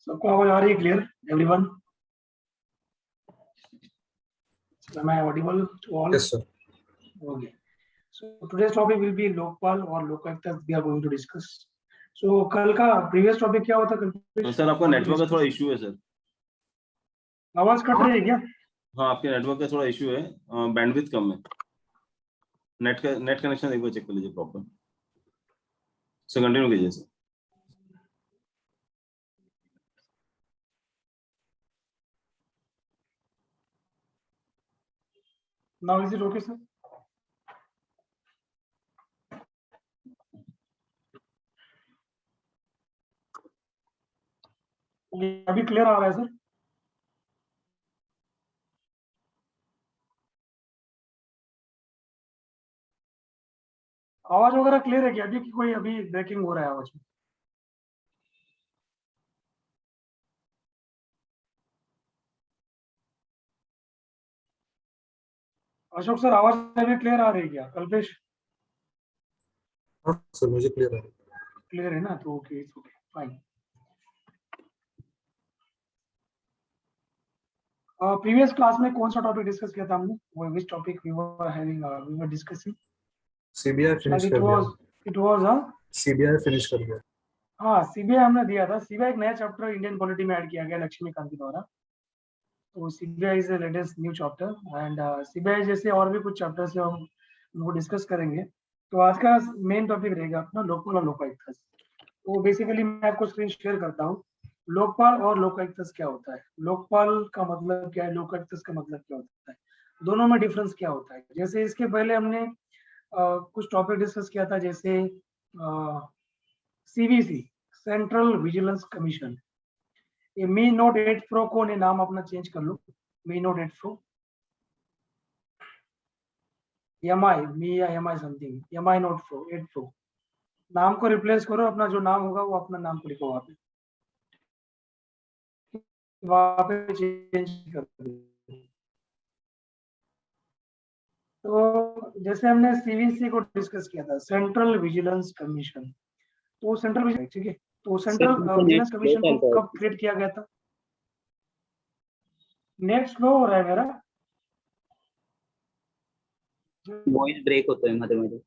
सबको आवाज आ रही है? Clear everyone? Am I audible to all? Yes, sir. Okay. So today's topic will be Lokpal or Lokayuक्त we are going to discuss. So कल का previous topic क्या होता कल? सर आपका नेटवर्क का थोड़ा इशू है सर। आवाज कट रही है क्या? हाँ, आपके नेटवर्क का थोड़ा इशू है, बैंडविड्थ कम है। नेट कनेक्शन एक बार चेक कर लीजिए प्रॉपर। सर कंटिन्यू कीजिए sir. Now is it okay sir? अभी क्लियर आ रहा है सर? आवाज वगैरह क्लियर है क्या? अभी की कोई अभी ब्रेकिंग हो रहा है आवाज में? अशोक सर आवाज अभी क्लियर आ रही है क्या? कल्पेश हाँ सर, मुझे क्लियर है। क्लियर है ना? तो okay, it's okay, fine. Previous class में कौन सा टॉपिक डिस्कस किया था हमने? वो which topic we were discussing? CBI finish कर दिया। इट वाज सीबीआई फिनिश कर दिया। हाँ, सीबीआई हमने दिया था। सीबीआई एक नया चैप्टर इंडियन पॉलिटी में ऐड किया गया लक्ष्मीकांत के द्वारा। तो CBI is the latest new chapter and CBI जैसे और भी कुछ चैप्टर्स से हम उनको डिस्कस करेंगे। तो आज का मेन टॉपिक रहेगा अपना लोकपाल और लोकायुक्त। तो बेसिकली मैं आपको स्क्रीन शेयर करता हूँ। लोकपाल और लोकायुक्त क्या होता है, लोकपाल का मतलब क्या है, लोकायुक्त का मतलब क्या होता है, दोनों में डिफरेंस क्या होता है। जैसे इसके पहले हमने कुछ टॉपिक डिस्कस किया था, जैसे सीवीसी सेंट्रल विजिलेंस कमीशन। ये मी नोट 8 प्रो को ने नाम अपना चेंज कर लो, मी नोट 8 प्रो, एमआई मी या MI something, MI note pro 8 pro नाम को रिप्लेस करो, अपना जो नाम होगा वो अपना नाम को लिखो वहां पे चेंज कर दो। तो जैसे हमने सीवीसी को डिस्कस किया था, सेंट्रल विजिलेंस कमीशन, तो सेंट्रल विजिलेंस, ठीक है, तो सेंट्रल विजिलेंस कमीशन को कब क्रिएट किया गया था? नेट स्लो हो रहा है मेरा, वॉइस ब्रेक होता है मध्य मध्य।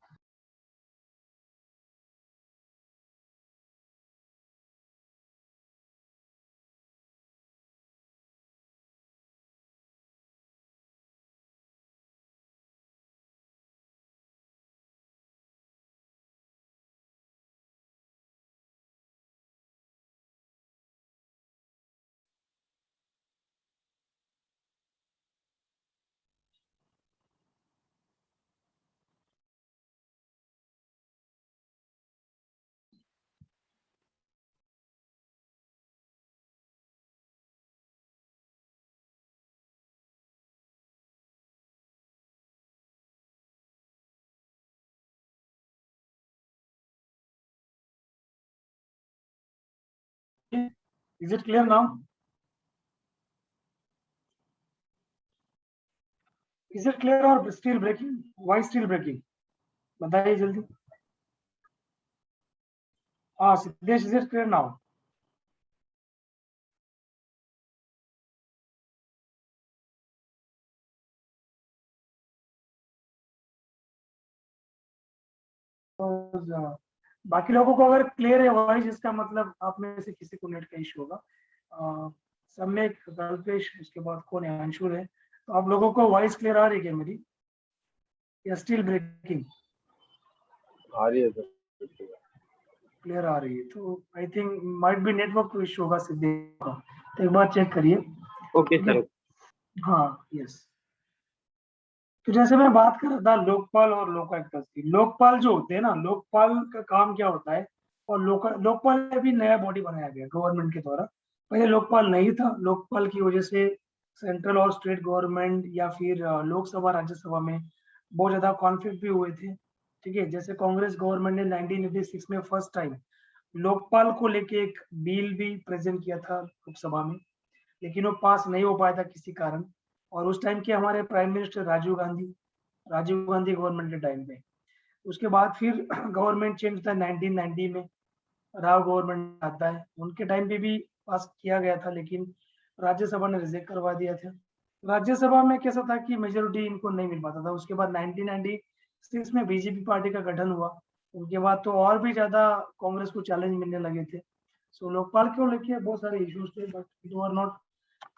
Is it clear now? Is it clear or still breaking? Why still breaking, बताइए जल्दी। हाँ Siddhesh, is it clear now? बाकी लोगों को अगर क्लियर है वॉइस, इसका मतलब आप में से किसी को नेट का इशू होगा। सब में कल्पेश, उसके बाद कौन है, अंशुल है। तो आप लोगों को वॉइस क्लियर आ रही है क्या मेरी, या स्टिल ब्रेकिंग? आ रही है सर, क्लियर आ रही है, तो I think might be network को इशू होगा सिद्धेश का, तो एक बार चेक करिए। Okay sir. हाँ यस। तो जैसे मैं बात कर रहा था लोकपाल और लोकायुक्त की, लोकपाल जो होते हैं ना, लोकपाल का काम क्या होता है, और लोकपाल अभी नया बॉडी बनाया गया गवर्नमेंट के द्वारा। पहले लोकपाल नहीं था। लोकपाल की वजह से सेंट्रल और स्टेट गवर्नमेंट या फिर लोकसभा राज्यसभा में बहुत ज्यादा कॉन्फ्लिक्ट भी हुए थे, ठीक है। जैसे कांग्रेस गवर्नमेंट ने 1986 में फर्स्ट टाइम लोकपाल को लेके एक बिल भी प्रेजेंट किया था लोकसभा में, लेकिन वो पास नहीं हो पाया था किसी कारण। और उस टाइम के हमारे prime minister Rajiv Gandhi government के टाइम पे, उसके बाद फिर गवर्नमेंट चेंज था 1990 में, राव गवर्नमेंट आता है, उनके टाइम पे भी पास किया गया था, लेकिन राज्यसभा ने रिजेक्ट करवा दिया था। राज्यसभा में कैसा था कि मेजोरिटी इनको नहीं मिल पाता था। उसके बाद 1996 में बीजेपी पार्टी का गठन हुआ, उनके बाद तो और भी ज्यादा कांग्रेस को चैलेंज मिलने लगे थे। सो लोकपाल को लेके बहुत सारे इश्यूज थे, but it were not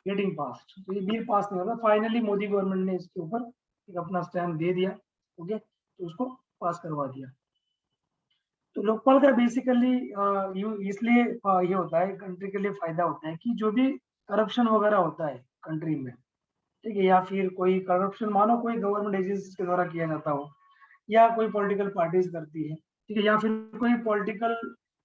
getting pass. तो ये बिल पास नहीं होता। फाइनली मोदी गवर्नमेंट ने इसके ऊपर एक अपना स्टैंड दे दिया, ओके, तो उसको पास करवा दिया। तो लोकपाल का बेसिकली इसलिए ये होता है, कंट्री के लिए फायदा होता है कि जो भी करप्शन वगैरह होता है कंट्री में, ठीक है, या फिर कोई करप्शन मानो कोई गवर्नमेंट एजेंसी के द्वारा किया जाता हो, या कोई पॉलिटिकल पार्टीज करती है, ठीक है, या फिर कोई पॉलिटिकल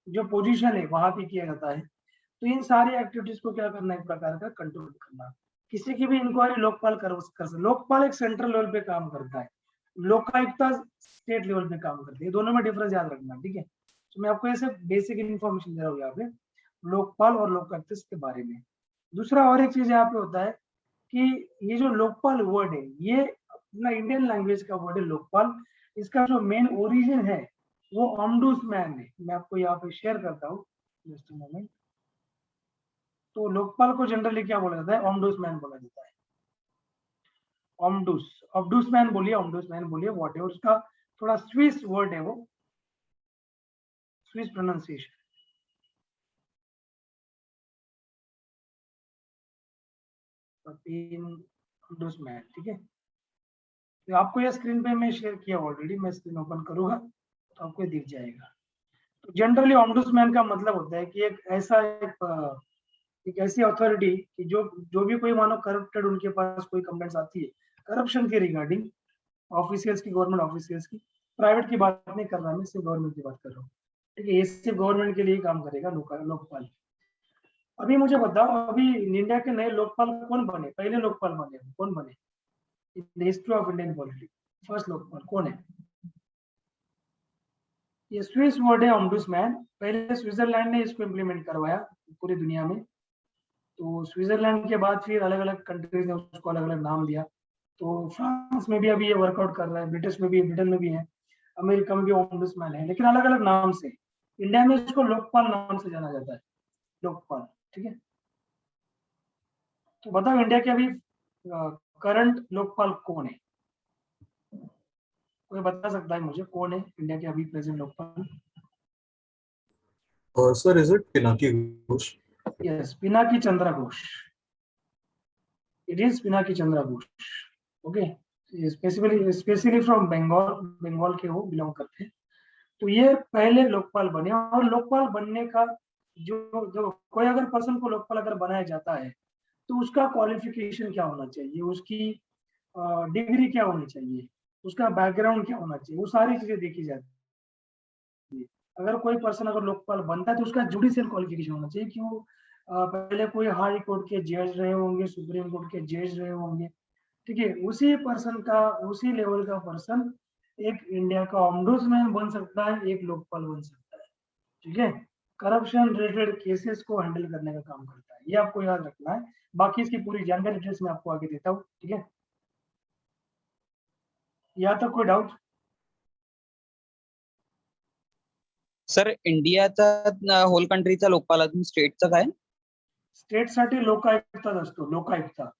जो पोजीशन है वहां पे किया जाता है, तो इन सारी एक्टिविटीज को क्या करना है, एक प्रकार का कंट्रोल करना। किसी की भी इंक्वायरी लोकपाल कर सकते। लोकपाल एक सेंट्रल लेवल पे काम करता है, लोकायुक्ता स्टेट लेवल पे काम करती है, दोनों में डिफरेंस याद रखना, ठीक है। तो मैं आपको ऐसे बेसिक इन्फॉर्मेशन दे रहा हूँ यहाँ पे लोकपाल और लोकायुक्त के बारे में। दूसरा और एक चीज यहाँ पे होता है कि ये जो लोकपाल वर्ड है, ये अपना इंडियन लैंग्वेज का वर्ड है लोकपाल। इसका जो मेन ओरिजिन है वो ओम्बुड्समैन है। मैं आपको यहाँ पे शेयर करता हूँ, जस्ट मोमेंट। तो लोकपाल को जनरली क्या बोला जाता है, ओम्बुड्समैन बोला जाता है। ओम्बुड्समैन बोलिए व्हाटएवर। उसका थोड़ा स्विस वर्ड है, वो स्विस प्रोनाउंसिएशन। ओम्बुड्समैन, ठीक है। तो आपको ये स्क्रीन पे मैं शेयर किया ऑलरेडी, मैं स्क्रीन ओपन करूंगा तो आपको दिख जाएगा। तो जनरली ओम्बुड्समैन का मतलब होता है कि एक ऐसी अथॉरिटी कि जो भी कोई मानो करप्टेड, उनके पास कोई कंप्लेंट्स आती है करप्शन के रिगार्डिंग, ऑफिशियल्स की, गवर्नमेंट ऑफिशियल्स की, प्राइवेट की बात नहीं कर रहा, मैं सिर्फ गवर्नमेंट की बात कर रहा हूँ, ठीक है। ये सिर्फ गवर्नमेंट के लिए काम करेगा लोकपाल। अभी मुझे बताओ, अभी इंडिया के नए लोकपाल कौन बने, पहले लोकपाल बने कौन बने in the history of Indian politics? First Lokpal कौन है? ये स्विस वर्ड है ओम्बुड्समैन। पहले स्विट्जरलैंड ने इसको इम्प्लीमेंट करवाया पूरी दुनिया में। तो स्विट्जरलैंड के बाद फिर अलग अलग कंट्रीज ने उसको अलग अलग नाम दिया। तो फ्रांस में भी अभी ये वर्कआउट कर रहा है, ब्रिटेन में भी है, अमेरिका में भी ओम्बुड्समैन है, लेकिन अलग अलग नाम से। इंडिया में इसको लोकपाल नाम से जाना जाता है, लोकपाल, ठीक है। तो बताओ इंडिया के अभी करंट लोकपाल कौन है? कोई बता सकता है मुझे कौन है इंडिया के अभी present Lokpal? Sir is it Pinaki Ghosh? Yes, Pinaki Chandra Ghosh. It is Pinaki Chandra Ghosh, okay. Specifically from Bengal के वो बिलोंग करते हैं। तो ये पहले लोकपाल बने। और लोकपाल बनने का जो कोई अगर पर्सन को लोकपाल अगर बनाया जाता है तो उसका क्वालिफिकेशन क्या होना चाहिए, उसकी डिग्री क्या होनी चाहिए, उसका बैकग्राउंड क्या होना चाहिए, वो सारी चीजें देखी जाती है। अगर कोई पर्सन अगर लोकपाल बनता है तो उसका जुडिशियल क्वालिफिकेशन होना चाहिए कि वो पहले कोई हाई कोर्ट के जज रहे होंगे, सुप्रीम कोर्ट के जज रहे होंगे, ठीक है। उसी पर्सन का, उसी लेवल का पर्सन एक इंडिया का ओम्बुड्समैन बन सकता है, एक लोकपाल बन सकता है, ठीक है। करप्शन रिलेटेड केसेस को हैंडल करने का काम करता है, ये आपको याद रखना है। बाकी इसकी पूरी जानकारी डिटेल्स में आपको आगे देता हूँ, ठीक है। यहाँ तक कोई डाउट? सर इंडियाचा होल कंट्रीचा लोकपाल अजून स्टेटचा काय? स्टेटसाठी लोकायुक्ताच असतो, लोकायुक्ता।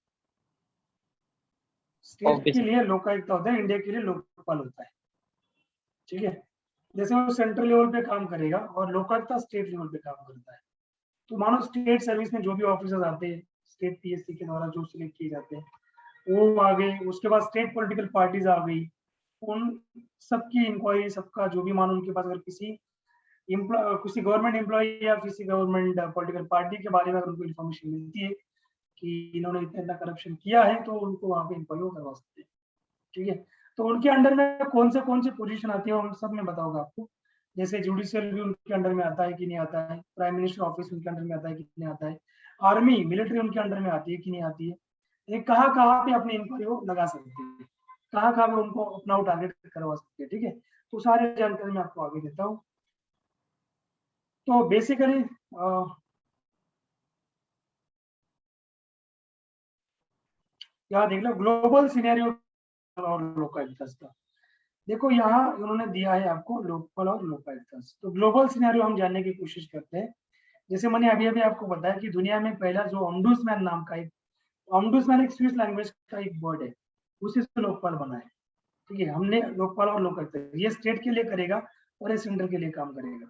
स्टेट ओके के सर. लिए लोकायुक्ता होता है, इंडिया के लिए लोकपाल होता है, ठीक है। जैसे वो सेंट्रल लेवल पे काम करेगा और लोकायुक्ता स्टेट लेवल पे काम करता है। तो मानो स्टेट सर्विस में जो भी ऑफिसर्स आते हैं स्टेट पीएससी के द्वारा जो सिलेक्ट किए जाते हैं वो आ गए, उसके बाद स्टेट पॉलिटिकल पार्टीज आ गई, उन सबकी इंक्वायरी, सबका जो भी मानो उनके पास अगर किसी गवर्नमेंट एम्प्लॉय या किसी गवर्नमेंट पॉलिटिकल पार्टी के बारे में अगर उनको इन्फॉर्मेशन मिलती है कि इन्होंने इतना करप्शन किया है, तो उनको वहां पे इंक्वायरी करवा सकते हैं, ठीक है। तो उनके अंडर में कौन से पोजीशन आती है उन सब में बताऊंगा आपको। जैसे जुडिशियल भी उनके अंडर में आता है कि नहीं आता है, प्राइम मिनिस्टर ऑफिस उनके अंडर में आता है कि नहीं आता है, आर्मी मिलिट्री उनके अंडर में आती है कि नहीं आती है, ये कहाँ कहाँ पे अपनी इंक्वायरी वो लगा सकते हैं, कहाँ कहाँ पे उनको अपना टारगेट करवा सकते हैं, ठीक है। तो सारी जानकारी मैं आपको आगे देता हूँ। तो बेसिकली यहाँ देख लो ग्लोबल सिनेरियो और लोकायुक्त का। देखो यहाँ उन्होंने दिया है आपको लोकपाल और लोकायुक्त। तो ग्लोबल सिनेरियो हम जानने की कोशिश करते हैं जैसे मैंने अभी अभी आपको बताया कि दुनिया में पहला जो ओम्बुड्समैन नाम का एक, ओम्बुड्समैन एक स्विस लैंग्वेज का एक वर्ड है, उसी से लोकपाल बना है। ठीक है, हमने लोकपाल और लोकायुक्त, ये स्टेट के लिए करेगा और ये सेंटर के लिए काम करेगा।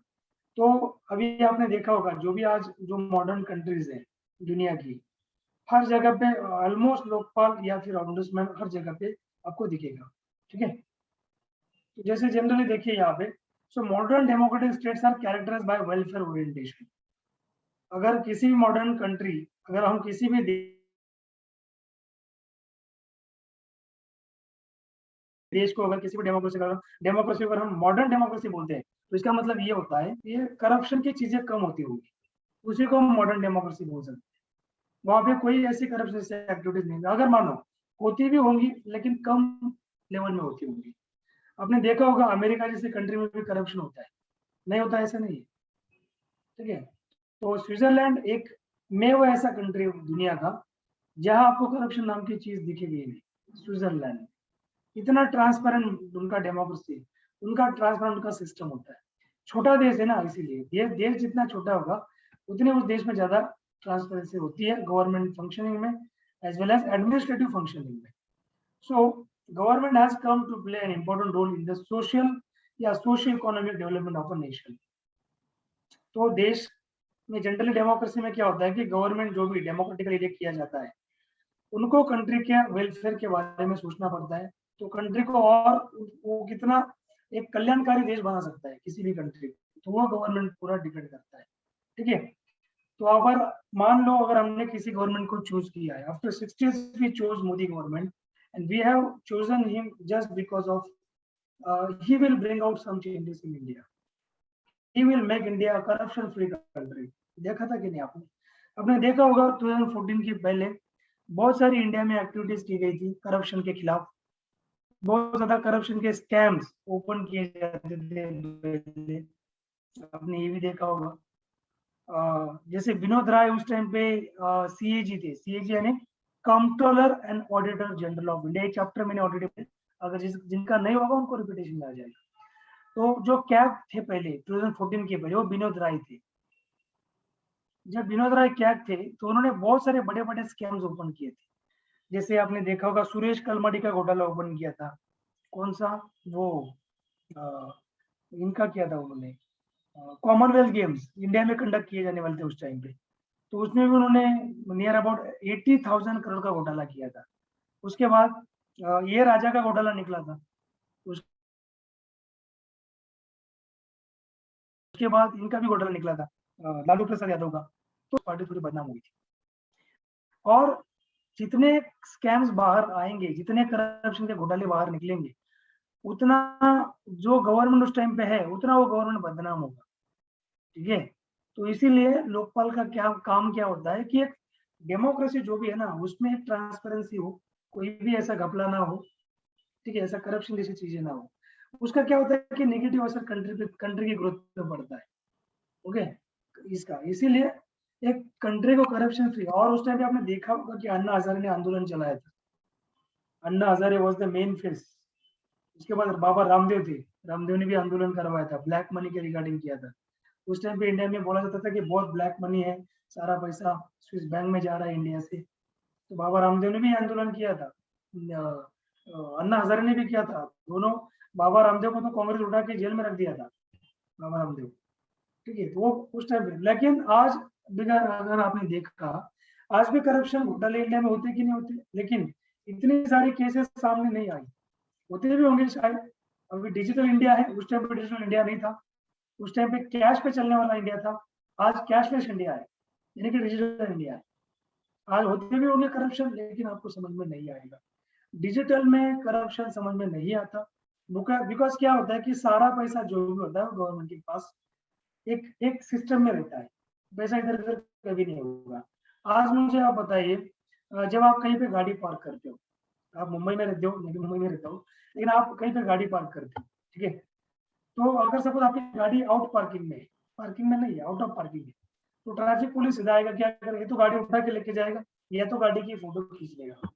तो अभी आपने देखा होगा जो भी आज जो मॉडर्न कंट्रीज है दुनिया की, हर जगह पे ऑलमोस्ट लोकपाल या फिर ओम्बुड्समैन हर जगह पे आपको दिखेगा। ठीक है, तो जैसे जनरली देखिए यहाँ पे, so modern democratic states are characterised by welfare orientation. अगर किसी भी मॉडर्न कंट्री, अगर हम किसी भी देश को, अगर किसी भी डेमोक्रेसी अगर हम मॉडर्न डेमोक्रेसी बोलते हैं, तो इसका मतलब ये होता है कि करप्शन की चीजें कम होती होंगी, उसी को हम मॉडर्न डेमोक्रेसी बोल सकते हैं। वहां पे कोई ऐसी करप्शन से एक्टिविटीज नहीं है, अगर मानो होती भी होंगी लेकिन कम लेवल में होती होंगी। आपने देखा होगा अमेरिका जैसी कंट्री में भी करप्शन होता है, नहीं होता ऐसा नहीं है। ठीक है, तो स्विट्जरलैंड एक में वो ऐसा कंट्री दुनिया का जहां आपको करप्शन नाम की चीज दिखेगी नहीं। स्विट्जरलैंड इतना ट्रांसपेरेंट उनका डेमोक्रेसी, उनका ट्रांसपेरेंट उनका सिस्टम होता है। छोटा देश है ना, इसीलिए देश जितना छोटा होगा उतने उस देश में ज्यादा ट्रांसपेरेंसी होती है गवर्नमेंट फंक्शनिंग में as well as administrative functioning में। So government has come to play an important role in the social या socio economic development of a nation. तो देश में जनरली डेमोक्रेसी में क्या होता है कि गवर्नमेंट जो भी डेमोक्रेटिकली इलेक्ट किया जाता है, उनको कंट्री के वेलफेयर के बारे में सोचना पड़ता है। तो कंट्री को और वो कितना एक कल्याणकारी देश बना सकता है किसी भी कंट्री को, तो वो गवर्नमेंट पूरा डिपेंड करता है। ठीक है, तो अगर मान लो अगर हमने किसी गवर्नमेंट को चूज किया है, after 6 years we chose Modi government and we have chosen him just because of he will bring out some changes in India, he will make India a corruption free country. देखा था कि नहीं आपने? आपने देखा होगा 2014 के पहले बहुत सारी इंडिया में एक्टिविटीज की गई थी करप्शन के खिलाफ, बहुत ज्यादा करप्शन के स्कैम्स ओपन किए जाते थे पहले। आपने ये भी देखा होगा, जैसे विनोद राय उस टाइम पे सीएजी थे, सीएजी यानी controller and auditor general of India. Chapter मैंने ऑडिटर, अगर जिनका नहीं होगा उनको रिपीटेशन में आ जाएगा। तो जो कैग थे पहले 2014 के पहले वो विनोद राय थे। जब विनोद राय कैग थे तो उन्होंने बहुत सारे बड़े बड़े स्कैम्स ओपन किए थे। जैसे आपने देखा होगा सुरेश कलमाडी का घोटाला ओपन किया था, कौन सा वो इनका किया था उन्होंने, कॉमनवेल्थ गेम्स इंडिया में कंडक्ट किए जाने वाले थे उस टाइम पे, तो उसमें भी उन्होंने नियर अबाउट 80,000 करोड़ का घोटाला किया था। उसके बाद ये राजा का घोटाला निकला था, उसके बाद इनका भी घोटाला निकला था, लालू प्रसाद यादव का, तो पार्टी थोड़ी बदनाम हुई थी। और जितने स्कैम्स बाहर आएंगे, जितने करप्शन के घोटाले बाहर निकलेंगे, उतना जो गवर्नमेंट उस टाइम पे है उतना वो गवर्नमेंट बदनाम होगा। ठीक है, तो इसीलिए लोकपाल का क्या काम क्या होता है कि एक डेमोक्रेसी जो भी है ना उसमें एक ट्रांसपेरेंसी हो, कोई भी ऐसा घपला ना हो। ठीक है, ऐसा करप्शन जैसी चीजें ना हो। उसका क्या होता है कि नेगेटिव असर कंट्री की ग्रोथ पे पड़ता है। ओके, इसका इसीलिए एक कंट्री को करप्शन फ्री, और उस टाइम पे आपने देखा होगा कि अन्ना हजारे ने आंदोलन चलाया था। Anna Hazare was the main face. उसके बाद बाबा रामदेव थे, रामदेव ने भी आंदोलन करवाया था, ब्लैक मनी के रिगार्डिंग किया था। उस टाइम पे इंडिया में बोला जाता था कि बहुत ब्लैक मनी है, सारा पैसा स्विस बैंक में जा रहा है इंडिया से। तो बाबा रामदेव ने भी आंदोलन किया था, अन्ना हजारे ने भी किया था, दोनों। बाबा रामदेव को तो कांग्रेस उठा के जेल में रख दिया था, बाबा रामदेव। ठीक है, तो वो उस टाइम पे, लेकिन आज अगर आपने देखा, आज भी करप्शन घोटाले इंडिया में होते कि नहीं होते, लेकिन इतनी सारी केसेस सामने नहीं आई। होते भी होंगे शायद, अभी डिजिटल इंडिया है, उस टाइम पे डिजिटल इंडिया नहीं था। उस टाइम पे कैश पे चलने वाला इंडिया था, आज कैशलेस इंडिया है, यानी कि डिजिटल इंडिया है। आज होते भी होंगे करप्शन, लेकिन आपको समझ में नहीं आएगा। डिजिटल में करप्शन समझ में नहीं आता, बिकॉज क्या होता है कि सारा पैसा जो भी होता है गवर्नमेंट के पास एक एक सिस्टम में रहता है, पैसा इधर उधर कभी नहीं होगा। आज मुझे आप बताइए, जब आप कहीं पे गाड़ी पार्क करते हो, आप मुंबई में रहते हो, मैं भी मुंबई में रहता हूँ, लेकिन आप कहीं पे गाड़ी पार्क करते हो, ठीक है, तो अगर सपोज आपकी गाड़ी आउट पार्किंग में है, पार्किंग में नहीं है, आउट ऑफ पार्किंग है, तो ट्रैफिक पुलिस सीधा आएगा, क्या करेगा, तो गाड़ी उठा के लेके जाएगा, या तो गाड़ी की फोटो खींच लेगा।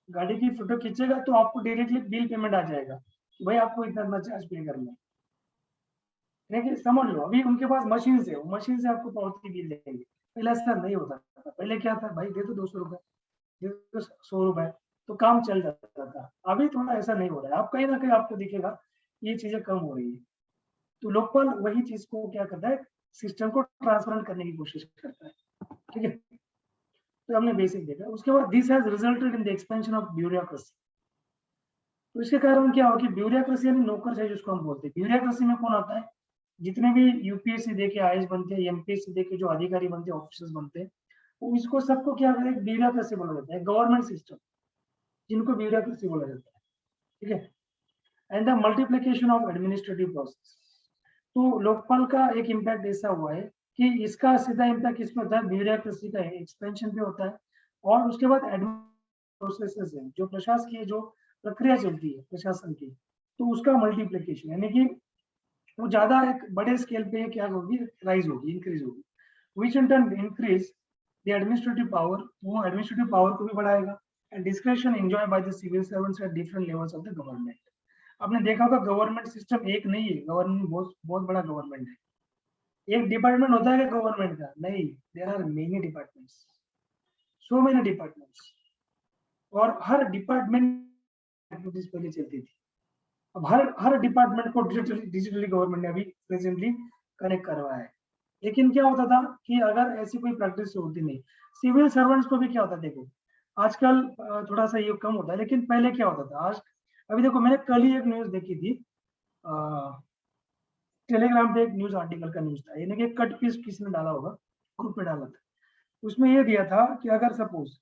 गाड़ी की फोटो खींचेगा तो आपको डायरेक्टली बिल पेमेंट आ जाएगा कि भाई आपको इतना चार्ज पे करना है। यानी कि समझ लो अभी उनके पास मशीन है, मशीन से आपको पावती बिल देंगे। पहले ऐसा नहीं होता था, पहले क्या था भाई दे दो 200 रुपए, दे दो 100 रुपए, तो काम चल जाता था। अभी थोड़ा ऐसा नहीं हो रहा है, आप कहीं ना कहीं आपको दिखेगा ये चीजें कम हो रही है। तो लोकपाल वही चीज को क्या करता है, सिस्टम को ट्रांसपेरेंट करने की कोशिश करता है, ठीक है। तो हमने बेसिक देखा, उसके बाद this has resulted in the expansion of bureaucracy. तो इसके कारण क्या हो कि ब्यूरोक्रेसी यानी नौकरशाही जिसको हम बोलते हैं, ब्यूरोक्रेसी में कौन आता है, जितने भी यूपीएससी दे के आईएएस बनते हैं, एमपीएससी दे के जो अधिकारी बनते हैं, ऑफिसर्स बनते हैं, वो इसको सबको क्या कहते हैं, ब्यूरोक्रेसी बोला जाता है, गवर्नमेंट सिस्टम जिनको ब्यूरोक्रेसी बोला जाता है, ठीक है। And the multiplication of administrative process. तो लोकपाल का एक इम्पैक्ट ऐसा हुआ है कि इसका सीधा इम्पैक्ट किसमें होता है, ब्यूरोक्रेसी का एक्सपेंशन पे होता है, और उसके बाद प्रोसेसेस है, जो प्रशासकीय जो प्रक्रिया चलती है प्रशासन की, तो उसका मल्टीप्लिकेशन यानी कि वो ज्यादा एक बड़े स्केल पे क्या होगी, राइज होगी, इंक्रीज होगी, which in turn increase the administrative power, वो एडमिनिस्ट्रेटिव पावर को भी बढ़ाएगा, and description enjoy by the civil servants at different levels of the government. आपने देखा होगा गवर्नमेंट सिस्टम एक नहीं है, गवर्नमेंट बहुत बहुत बड़ा गवर्नमेंट है। एक डिपार्टमेंट होता है गवर्नमेंट का, नहीं, there are many departments, so many departments, और हर डिपार्टमेंट एक्टिविटीज पहले चलती थी। अब हर डिपार्टमेंट को डिजिटली गवर्नमेंट ने अभी प्रेजेंटली कनेक्ट करवाया है। लेकिन क्या होता था कि अगर ऐसी कोई प्रैक्टिस होती नहीं, सिविल सर्वेंट्स को भी क्या होता, देखो आजकल थोड़ा सा ये कम होता है, लेकिन पहले क्या होता था, आज अभी देखो मैंने कल ही एक न्यूज देखी थी, टेलीग्राम पे एक न्यूज आर्टिकल का न्यूज था, यानी कि कट पीस किसी ने डाला होगा, ग्रुप पे डाला था, उसमें ये दिया था कि अगर सपोज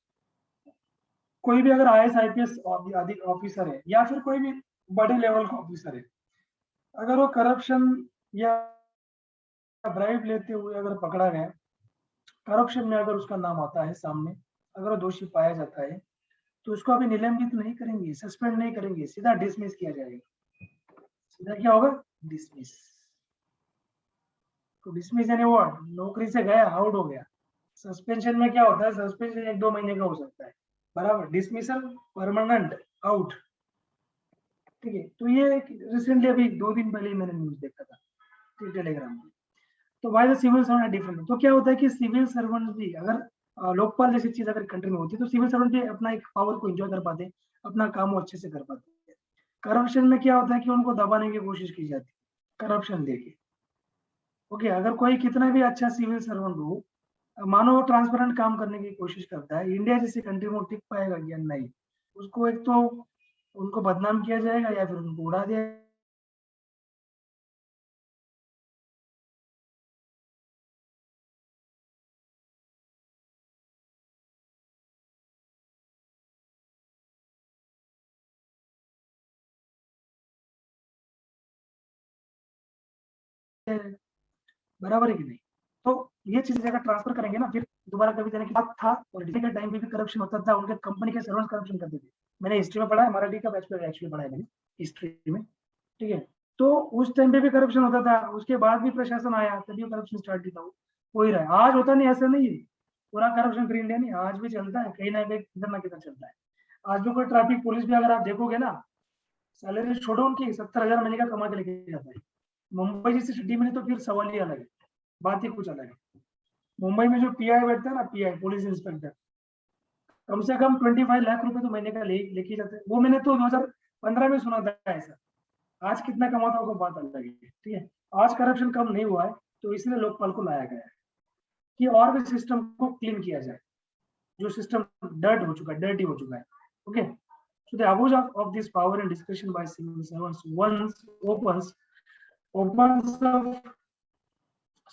कोई भी अगर आईएएस आईपीएस ऑफिसर है या फिर कोई भी बड़े लेवल का ऑफिसर है, अगर वो करप्शन या ब्राइब लेते हुए अगर पकड़ा गया, करप्शन में अगर उसका नाम आता है सामने, अगर वो दोषी पाया जाता है, तो उसको अभी निलंबित नहीं करेंगे, सस्पेंड नहीं करेंगे, सीधा डिसमिस किया जाएगा। सीधा क्या होगा, डिसमिस। तो डिसमिस यानी वो नौकरी से गया, आउट हो गया। सस्पेंशन में क्या होता है, सस्पेंशन 1-2 महीने का हो सकता है, बराबर, डिसमिसल परमानेंट आउट, ठीक है। तो ये रिसेंटली अभी 2 दिन पहले ही मैंने न्यूज देखा था टेलीग्राम में। तो why the civil servant different, तो क्या होता है कि सिविल सर्वेंट भी अगर लोकपाल जैसी चीज अगर कंट्री में होती है, तो सिविल सर्वेंट भी अपना एक पावर को एंजॉय कर पाते, अपना काम वो अच्छे से कर पाते। करप्शन में क्या होता है कि उनको दबाने की कोशिश की जाती है, करप्शन देके। ओके, अगर कोई कितना भी अच्छा सिविल सर्वेंट हो, मानो वो ट्रांसपेरेंट काम करने की कोशिश करता है, इंडिया जैसी कंट्री में टिक पाएगा या नहीं, उसको एक तो उनको बदनाम किया जाएगा या फिर उनको उड़ा दिया। बराबर है कि नहीं। तो ये चीजें अगर ट्रांसफर करेंगे ना, फिर दोबारा कभी देने की बात था, और डीसी के टाइम पे भी करप्शन होता था, उनके कंपनी के सर्वेंट्स करप्शन करते थे। मैंने हिस्ट्री में पढ़ा है, मराठी का बैच पे एक्चुअली पढ़ा है मैंने हिस्ट्री में, ठीक है। तो उस टाइम पे भी करप्शन होता था, उसके बाद भी प्रशासन आया तभी करप्शन स्टार्ट था, हो ही रहा है। आज होता नहीं, ऐसा नहीं है पूरा करप्शन फ्री इंडिया नहीं, आज भी चलता है, कहीं ना कहीं किधर ना किधर चलता है। आज भी कोई ट्रैफिक पुलिस भी अगर आप देखोगे ना, सैलरी छोड़ो उनकी, 70,000 महीने का कमा के लेके जाता है। मुंबई जैसी सिटी में तो फिर सवाल ही अलग है, बात ही कुछ अलग है। मुंबई में जो पीआई बैठता है ना, पीआई पुलिस इंस्पेक्टर, कम से कम 25 लाख रुपए तो महीने का लेके जाते हैं। वो मैंने तो 2015 में सुना था ऐसा। आज कितना कमाता होगा बात अलग है, ठीक है। आज करप्शन कम नहीं हुआ है, तो इसलिए लोकपाल को लाया गया है कि और भी सिस्टम को क्लीन किया जाए, जो सिस्टम डर्टी हो चुका है। Okay, so the abuse of this power and discretion by civil servants once opens up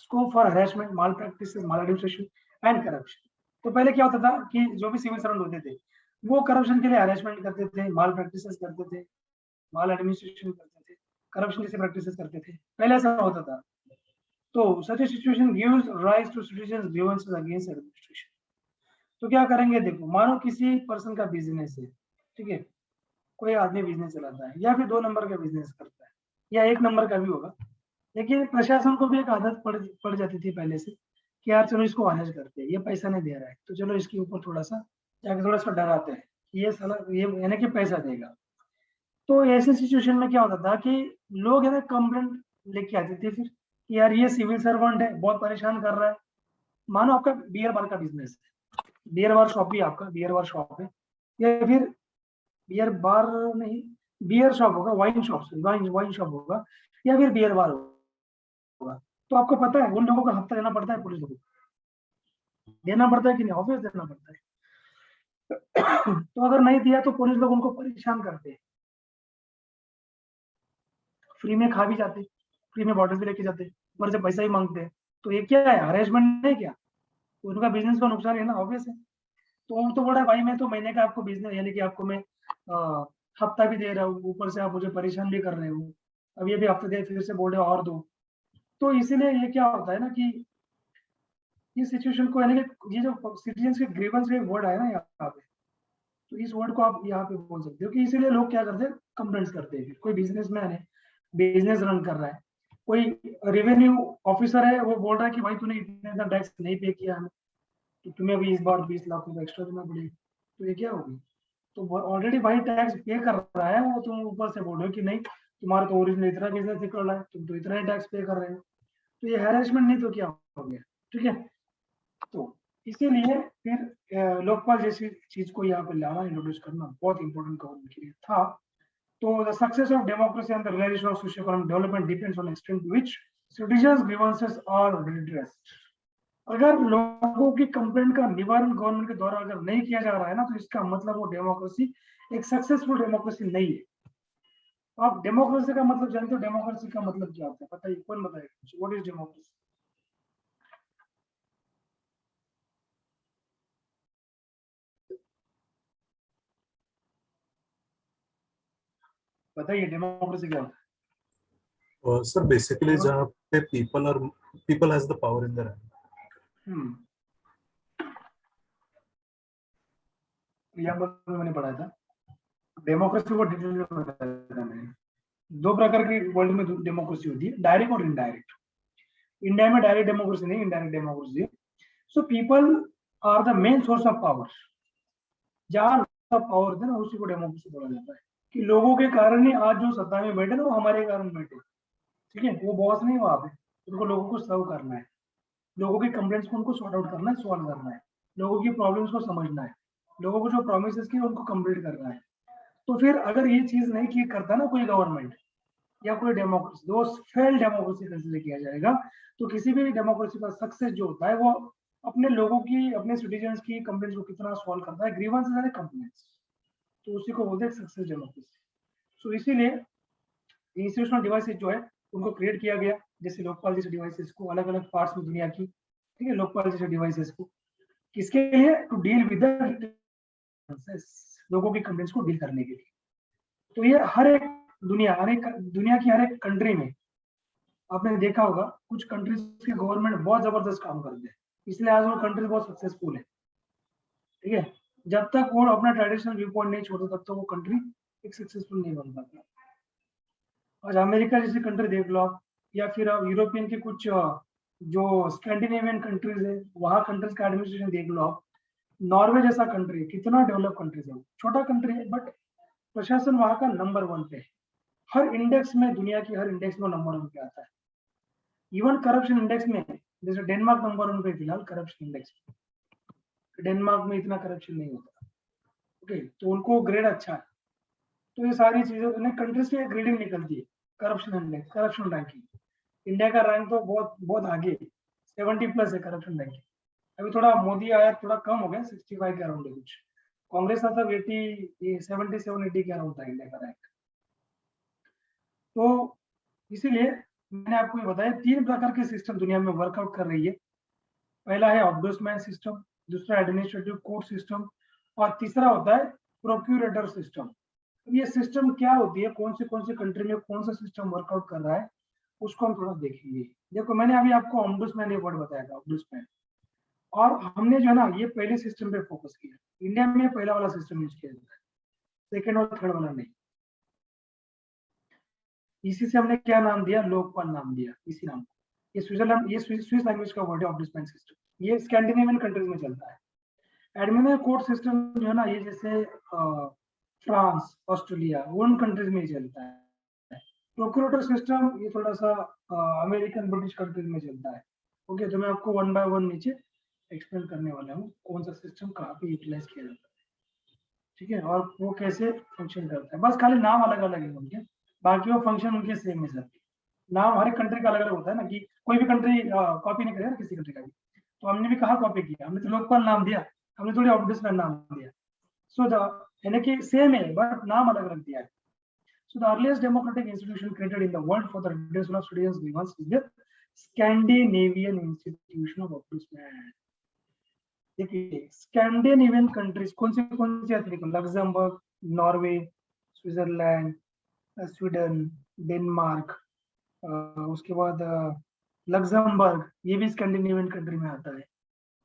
scope for harassment, malpractices, maladministration and corruption. तो पहले क्या होता था कि जो भी सिविल सर्वेंट होते थे, वो करप्शन के लिए हरेसमेंट करते थे, माल प्रैक्टिसेस करते थे, माल एडमिनिस्ट्रेशन करते थे, करप्शन जैसे प्रैक्टिसेस करते थे, पहले ऐसा होता था। तो such a situation gives rise to citizens grievances against administration. तो क्या करेंगे, देखो मानो किसी पर्सन का बिजनेस है, ठीक है, कोई आदमी बिजनेस चलाता है या फिर 2 नंबर का बिजनेस करता है या 1 नंबर का भी होगा, लेकिन प्रशासन को भी एक आदत पड़ जाती थी पहले से कि यार चलो इसको मैनेज करते हैं, ये पैसा नहीं दे रहा है, तो चलो इसके ऊपर थोड़ा सा जाके थोड़ा सा डराते हैं कि ये साला ये यानी कि पैसा देगा। तो ऐसे सिचुएशन में क्या होता था कि लोग है ना कंप्लेंट लेके आते थे, फिर कि यार ये सिविल सर्वेंट है, बहुत परेशान कर रहा है। मानो आपका बियर बार का बिजनेस है, बियर बार शॉप भी आपका बियर बार शॉप है, या फिर बियर बार नहीं, बियर शॉप होगा, wine shop, wine wine shop होगा, या फिर बियर बार होगा। तो आपको पता है उन लोगों का हफ्ता देना पड़ता है, पुलिस लोगों को देना पड़ता है कि नहीं, ऑफिस देना पड़ता है। तो अगर नहीं दिया तो पुलिस लोग उनको परेशान करते हैं, फ्री में खा भी जाते, फ्री में बॉटल भी लेके जाते, ऊपर से पैसा ही मांगते हैं। तो ये क्या है, हरेसमेंट है क्या? तो उनका बिजनेस का नुकसान है ना, ऑब्वियस है। तो वो तो बोला भाई मैं तो महीने का आपको बिजनेस, यानी कि आपको मैं हफ्ता भी दे रहा हूँ, ऊपर से आप मुझे परेशान भी कर रहे हो, अब ये भी हफ्ते दे, फिर से बोल रहे हो और दो। तो इसीलिए ये क्या होता है ना कि ये सिचुएशन को, यानी कि ये जो सिटीजन के ग्रीवेंस का वर्ड है ना यहाँ पे, तो इस वर्ड को आप यहाँ पे बोल सकते हो कि इसीलिए लोग क्या करते हैं, कंप्लेंट्स करते हैं। कोई बिजनेसमैन है, बिजनेस रन कर रहा है, कोई रेवेन्यू ऑफिसर है, वो बोल रहा है कि भाई तूने इतना टैक्स नहीं पे किया हमें, तो तुम्हें भी इस बार 20 लाख रुपए एक्स्ट्रा देना पड़ेगा। तो ये क्या होगी? तो ऑलरेडी भाई टैक्स पे कर रहा है वो, तुम ऊपर से बोल रहे हो कि नहीं तुम्हारा तो ओरिजिनल इतना बिजनेस निकल रहा है, तुम तो इतना ही टैक्स पे कर रहे हो। तो ये हैरेसमेंट नहीं तो क्या हो गया? ठीक है। तो इसीलिए फिर लोकपाल जैसी चीज को यहाँ पे लाना, इंट्रोड्यूस करना बहुत इंपॉर्टेंट गवर्नमेंट के लिए था। तो the success of democracy and the realisation of socio economic development depends on extent to which citizens grievances are redressed. अगर लोगों की कंप्लेंट का निवारण गवर्नमेंट के द्वारा अगर नहीं किया जा रहा है ना, तो इसका मतलब वो डेमोक्रेसी एक सक्सेसफुल डेमोक्रेसी नहीं है। आप डेमोक्रेसी का मतलब जानते हो? डेमोक्रेसी का मतलब क्या होता है बताइए, कौन बताएगा? What is democracy? बताइए डेमोक्रेसी क्या होता सर बेसिकली है? जहाँ पे people has the power in their hmm, यहाँ पर मैंने पढ़ा था, डेमोक्रेसी को डिटेल में बताया था मैंने। दो प्रकार की वर्ल्ड में डेमोक्रेसी होती है, डायरेक्ट और इनडायरेक्ट। इंडिया में डायरेक्ट डेमोक्रेसी नहीं, indirect democracy. So people are the main source of power. जहाँ पावर थे ना, उसी को डेमोक्रेसी बोला जाता है, कि लोगों के कारण ही आज जो सत्ता में बैठे ना, वो हमारे कारण बैठे। ठीक है, वो बॉस नहीं वहां पे, उनको लोगों को सर्व करना है, लोगों की कंप्लेंट्स को उनको सॉर्ट आउट करना है, सॉल्व करना है, लोगों की प्रॉब्लम्स को समझना है, लोगों को जो प्रोमिस की उनको कंप्लीट करना है। तो फिर अगर ये चीज नहीं की करता ना कोई गवर्नमेंट या कोई डेमोक्रेसी, वो फेल डेमोक्रेसी कंसिडर किया जाएगा। तो किसी भी डेमोक्रेसी का सक्सेस जो होता है, वो अपने लोगों की, अपने सिटीजन्स की कंप्लेंट्स को कितना सॉल्व करता है, ग्रीवेंसेस एंड कंप्लेंट्स, तो उसी को बोलते हैं सक्सेस डेमोक्रेसी। सो इसीलिए इंस्टीट्यूशनल डिवाइसेस जो है उनको क्रिएट किया गया, जैसे लोकपाल जैसे डिवाइसेस को अलग अलग पार्ट्स में दुनिया की, ठीक है, लोकपाल जैसे डिवाइसेस को किसके लिए? टू डील विद द लोगों की कंप्लेंट्स को डील करने के लिए। तो ये हर एक दुनिया की हर एक कंट्री में आपने देखा होगा, कुछ कंट्रीज के गवर्नमेंट बहुत जबरदस्त काम करते हैं, इसलिए आज वो कंट्रीज बहुत सक्सेसफुल है। ठीक है, जब तक वो अपना ट्रेडिशनल व्यू पॉइंट नहीं छोड़ते तब तक वो कंट्री एक सक्सेसफुल नहीं बन पाता। आज अमेरिका जैसी कंट्री देख लो आप, या फिर आप यूरोपियन के कुछ जो स्कैंडिनेवियन कंट्रीज है, वहाँ कंट्रीज का एडमिनिस्ट्रेशन देख लो आप। नॉर्वे जैसा कंट्री है, कितना डेवलप कंट्रीज है, छोटा कंट्री है, बट प्रशासन वहाँ का नंबर 1 पे है। हर इंडेक्स में, दुनिया की हर इंडेक्स में नंबर 1 पे आता है। इवन करप्शन इंडेक्स में, जैसे डेनमार्क नंबर 1 पे फिलहाल करप्शन इंडेक्स में, डेनमार्क में इतना करप्शन नहीं होता। ओके, तो उनको ग्रेड अच्छा है। तो ये सारी चीजें कंट्रीज की ग्रेडिंग निकलती है, corruption index, corruption ranking. India का रैंक तो बहुत बहुत आगे, 70+ है करप्शन रैंकिंग। अभी थोड़ा मोदी आया, थोड़ा कम हो गया, 65 के अराउंड है कुछ। कांग्रेस आता 80, 77, 80 के अराउंड था इंडिया का रैंक। तो इसीलिए मैंने आपको ये बताया, 3 प्रकार के सिस्टम दुनिया में वर्कआउट कर रही है। पहला है ऑब्डोसमैन सिस्टम, दूसरा एडमिनिस्ट्रेटिव कोर्ट सिस्टम, और तीसरा होता है प्रोक्यूरेटर सिस्टम। ये सिस्टम क्या होती है, कौन से कंट्री में कौन सा सिस्टम वर्कआउट कर रहा है, उसको हम थोड़ा देखेंगे। देखो मैंने अभी आपको ऑम्बुड्समैन ये वर्ड बताया था, ऑम्बुड्समैन, और हमने जो है ना ये पहले सिस्टम पे फोकस किया। इंडिया में पहला वाला सिस्टम यूज किया जाता है, सेकेंड और थर्ड वाला नहीं। इसी से हमने क्या नाम दिया, लोकपाल नाम दिया, इसी नाम को। ये स्विट्जरलैंड, ये स्विस लैंग्वेज का वर्ड है ऑम्बुड्समैन सिस्टम। ये स्कैंडिनेवियन कंट्रीज में चलता है। एडमिनिस्ट्रेटिव कोर्ट सिस्टम जो है ना, ये जैसे फ्रांस, ऑस्ट्रेलिया, उन कंट्रीज में ही चलता है। प्रोक्यूरेटर सिस्टम ये थोड़ा सा अमेरिकन ब्रिटिश कंट्रीज में चलता है। ओके, तो मैं आपको वन बाय वन नीचे एक्सप्लेन करने वाला हूँ कौन सा सिस्टम कहाँ पे यूटिलाइज किया जाता है, ठीक है, और वो कैसे फंक्शन करता है। बस खाली नाम अलग अलग है उनके, बाकी वो फंक्शन उनके सेम है सर। नाम हर एक कंट्री का अलग अलग होता है ना, कि कोई भी कंट्री कॉपी नहीं करेगा ना किसी कंट्री का भी। तो हमने भी कहा कॉपी किया, हमने तो लोकपाल नाम दिया, हमने थोड़ी ऑब्वियसली नाम दिया। सो द यानी कि सेम है बट नाम अलग अलग दिया है। So the earliest democratic institution created in the world for the redressal of citizens' grievances is the Scandinavian Institution of Ombudsman. देखिए स्कैंडिनेवियन कंट्रीज कौन सी आती है? Luxembourg, Norway, Switzerland, Sweden, Denmark, उसके बाद लग्जमबर्ग, ये भी स्कैंडिनेवियन कंट्री में आता है।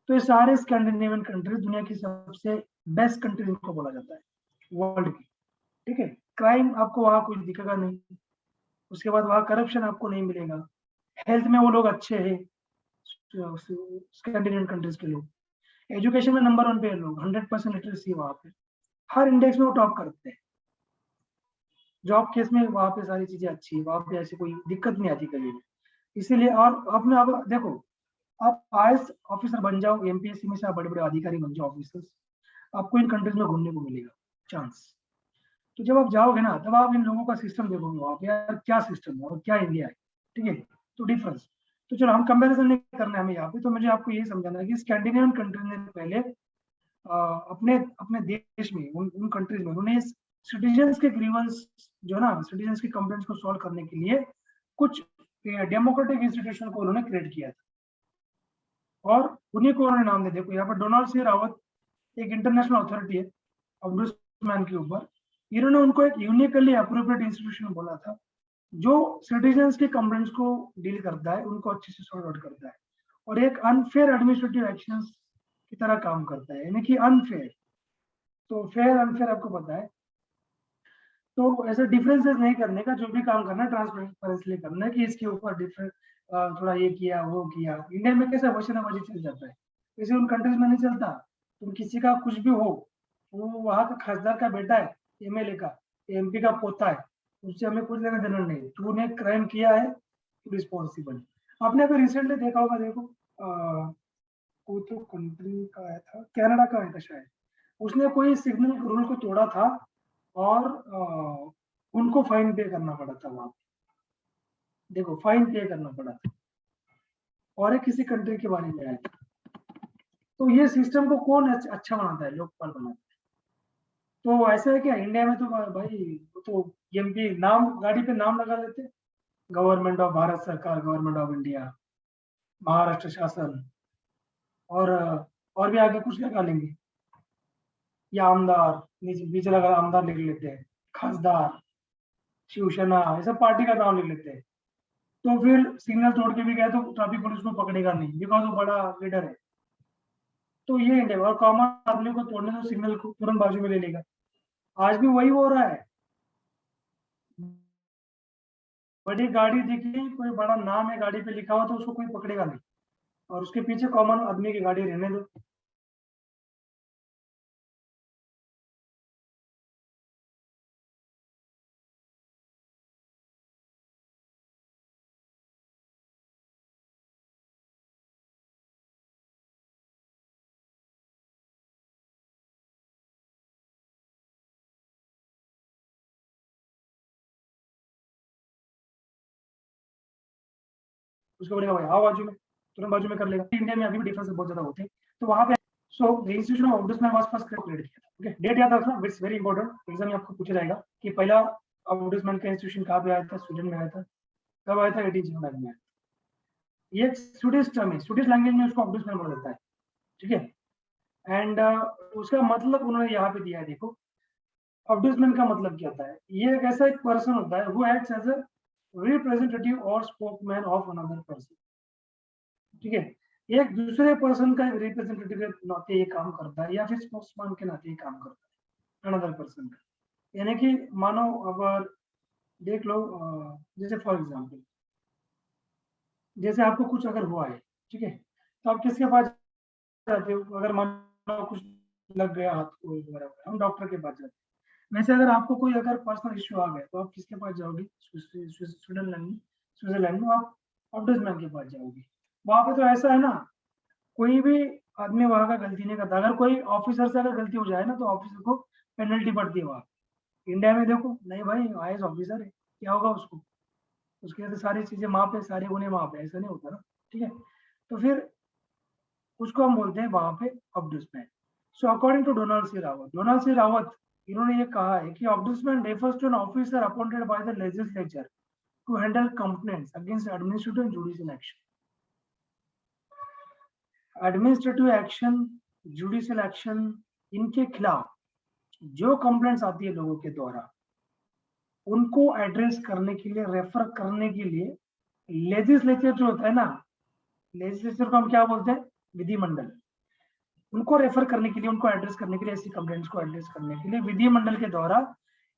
तो ये सारे स्कैंडिनेवियन कंट्री दुनिया की सबसे बेस्ट कंट्री इनको बोला जाता है वर्ल्ड की, ठीक है। क्राइम आपको वहां कुछ दिखेगा नहीं, उसके बाद वहां करप्शन आपको नहीं मिलेगा, हेल्थ में वो लोग अच्छे हैं स्कैंडिनेवियन कंट्रीज के लोग, एजुकेशन में नंबर 1 पे है लोग, 100% लिटरेसी वहां पे, हर इंडेक्स में वो टॉप करते हैं। जॉब केस में वहां पे सारी चीजें अच्छी है, वहां पे ऐसी कोई दिक्कत नहीं आती कभी भी। इसीलिए और आपने अब देखो, आप आईएएस ऑफिसर बन जाओ, एमपीएससी में से आप बड़े बड़े अधिकारी बन जाओ ऑफिसर्स, आपको इन कंट्रीज में घूमने को मिलेगा चांस। तो जब आप जाओगे ना तब आप इन लोगों का सिस्टम देखोगे वहां पे, यार क्या सिस्टम है और क्या इंडिया है, ठीक है। तो डिफरेंस, तो चलो हम कंपैरिजन नहीं करना है हमें यहाँ पे, तो मुझे आपको ये समझाना है कि स्कैंडिनेवियन कंट्री ने पहले अपने अपने देश में उन कंट्रीज में उन्होंने सिटीजन्स के ग्रीवेंस जो है ना, सिटीजन्स की कंप्लेंट्स को सॉल्व करने के लिए कुछ डेमोक्रेटिक इंस्टीट्यूशन को उन्होंने क्रिएट किया था, और उन्हीं को उन्होंने नाम दे, देखो यहाँ पर डोनाल्ड सी रावत एक इंटरनेशनल अथॉरिटी है ऑम्बुड्समैन के ऊपर, इन्होंने उनको एक यूनिकली अप्रोप्रिएट इंस्टीट्यूशन बोला था जो सिटीजन्स के कंप्लेंट्स को डील करता है, उनको अच्छे से सॉर्ट आउट करता है और एक अनफेयर एडमिनिस्ट्रेटिव एक्शंस की तरह काम करता है, यानी कि अनफेयर। तो फेयर अनफेयर आपको पता है, तो ऐसे डिफरेंसेस नहीं करने का, जो भी काम करना है ट्रांसपेरेंसली करना है कि इसके ऊपर डिफरेंट थोड़ा ये किया वो किया। इंडिया में कैसा वचनाबाजी चल जाता है, वैसे उन कंट्रीज में नहीं चलता। तुम किसी का कुछ भी हो, वो वहां का खासदार का बेटा है, एमएलए का, एमपी का पोता है, उससे हमें कुछ लेना देना नहीं, तूने क्राइम किया है तो रिस्पॉन्सिबल। आपने अगर रिसेंटली देखा होगा, देखो कोई तो कंट्री का आया था, कनाडा का आया था शायद, उसने कोई सिग्नल रूल को तोड़ा था और उनको फाइन पे करना पड़ा था वहां, देखो फाइन पे करना पड़ा था, और एक किसी कंट्री के बारे में आया था। तो ये सिस्टम को कौन अच्छा बनाता है? लोकपाल बनाता है। तो ऐसा है क्या इंडिया में? तो भाई तो एमपी नाम गाड़ी पे नाम लगा देते, गवर्नमेंट ऑफ भारत सरकार, गवर्नमेंट ऑफ इंडिया, महाराष्ट्र शासन, और भी आगे कुछ लगा लेंगे, या आमदार, नीचे लगा आमदार लिख लेते हैं, खासदार, शिवसेना, ये सब पार्टी का नाम लिख लेते हैं। तो फिर सिग्नल तोड़ के भी गए तो ट्रैफिक पुलिस को पकड़ेगा नहीं, बिकॉज वो बड़ा लीडर है। तो ये इंडिया, और कॉमन आदमी को तोड़ने तो सिग्नल को तुरंत बाजू में ले लेगा। आज भी वही हो रहा है, बड़ी गाड़ी दिखी, कोई बड़ा नाम है गाड़ी पे लिखा हुआ, तो उसको कोई पकड़ेगा नहीं, और उसके पीछे कॉमन आदमी की गाड़ी रहने दो। उसको बोलेगा भाई आओ बाजू में, तुरंत बाजू में कर लेगा। इंडिया में अभी भी डिफरेंस बहुत ज्यादा होते हैं, तो वहां पे so the institution of ombudsman was first created किया था। ओके, डेट याद रखना, इट्स वेरी इंपॉर्टेंट, एग्जाम में आपको पूछा जाएगा कि पहला ऑम्बुड्समैन का इंस्टीट्यूशन कहाँ पे आया था, स्वीडन में आया था, कब आया था, 1809 में आया था। ये स्वीडिश टर्म है, स्वीडिश लैंग्वेज में उसको ऑम्बुड्समैन बोला जाता है, ठीक है। एंड उसका मतलब उन्होंने यहाँ पे दिया है, देखो ऑम्बुड्समैन का मतलब क्या होता है? ये एक ऐसा एक पर्सन होता है who acts as a representative और स्पोकमैन ऑफ अनदर पर्सन, ठीक है। एक दूसरे पर्सन का एक रिप्रेजेंटेटिव के नाते ये काम करता है, या फिर स्पोक्समैन के नाते ये काम करता है अनदर पर्सन का। यानी कि मानो अगर देख लो, जैसे फॉर एग्जांपल, जैसे आपको कुछ अगर हुआ है, ठीक है, तो आप किसके पास जाते हो? अगर मानो कुछ लग गया हाथ को वगैरह, हम डॉक्टर के पास जाते हैं। वैसे अगर आपको कोई अगर पर्सनल इश्यू आ गया तो आप किसके पास जाओगे? स्विट्जरलैंड में आप ऑब्डसमैन के पास जाओगे। वहां पे तो ऐसा है ना, कोई भी आदमी वहां का गलती नहीं करता। अगर कोई ऑफिसर से अगर गलती हो जाए ना तो ऑफिसर को पेनल्टी पड़ती है वहां। इंडिया में देखो नहीं भाई, आईएएस ऑफिसर है, क्या होगा उसको? उसके लिए तो सारी चीजें माफ है, सारे गुने माफ है, ऐसा नहीं होता ना। ठीक है, तो फिर उसको हम बोलते हैं वहां पे ombudsman. So according to Donald C Rowat इन्होंने ये कहा है कि ombudsman refers to an officer appointed by the legislature to handle complaints against administrative and judicial action. Administrative action, judicial action, इनके खिलाफ जो कंप्लेंट्स आती है लोगों के द्वारा, उनको एड्रेस करने के लिए, रेफर करने के लिए लेजिस्लेचर जो होता है ना, लेजिस्लेचर को हम क्या बोलते हैं? विधिमंडल। उनको रेफर करने के लिए, उनको एड्रेस करने के लिए, ऐसी कंप्लेंट्स को एड्रेस करने के लिए विधिमंडल के द्वारा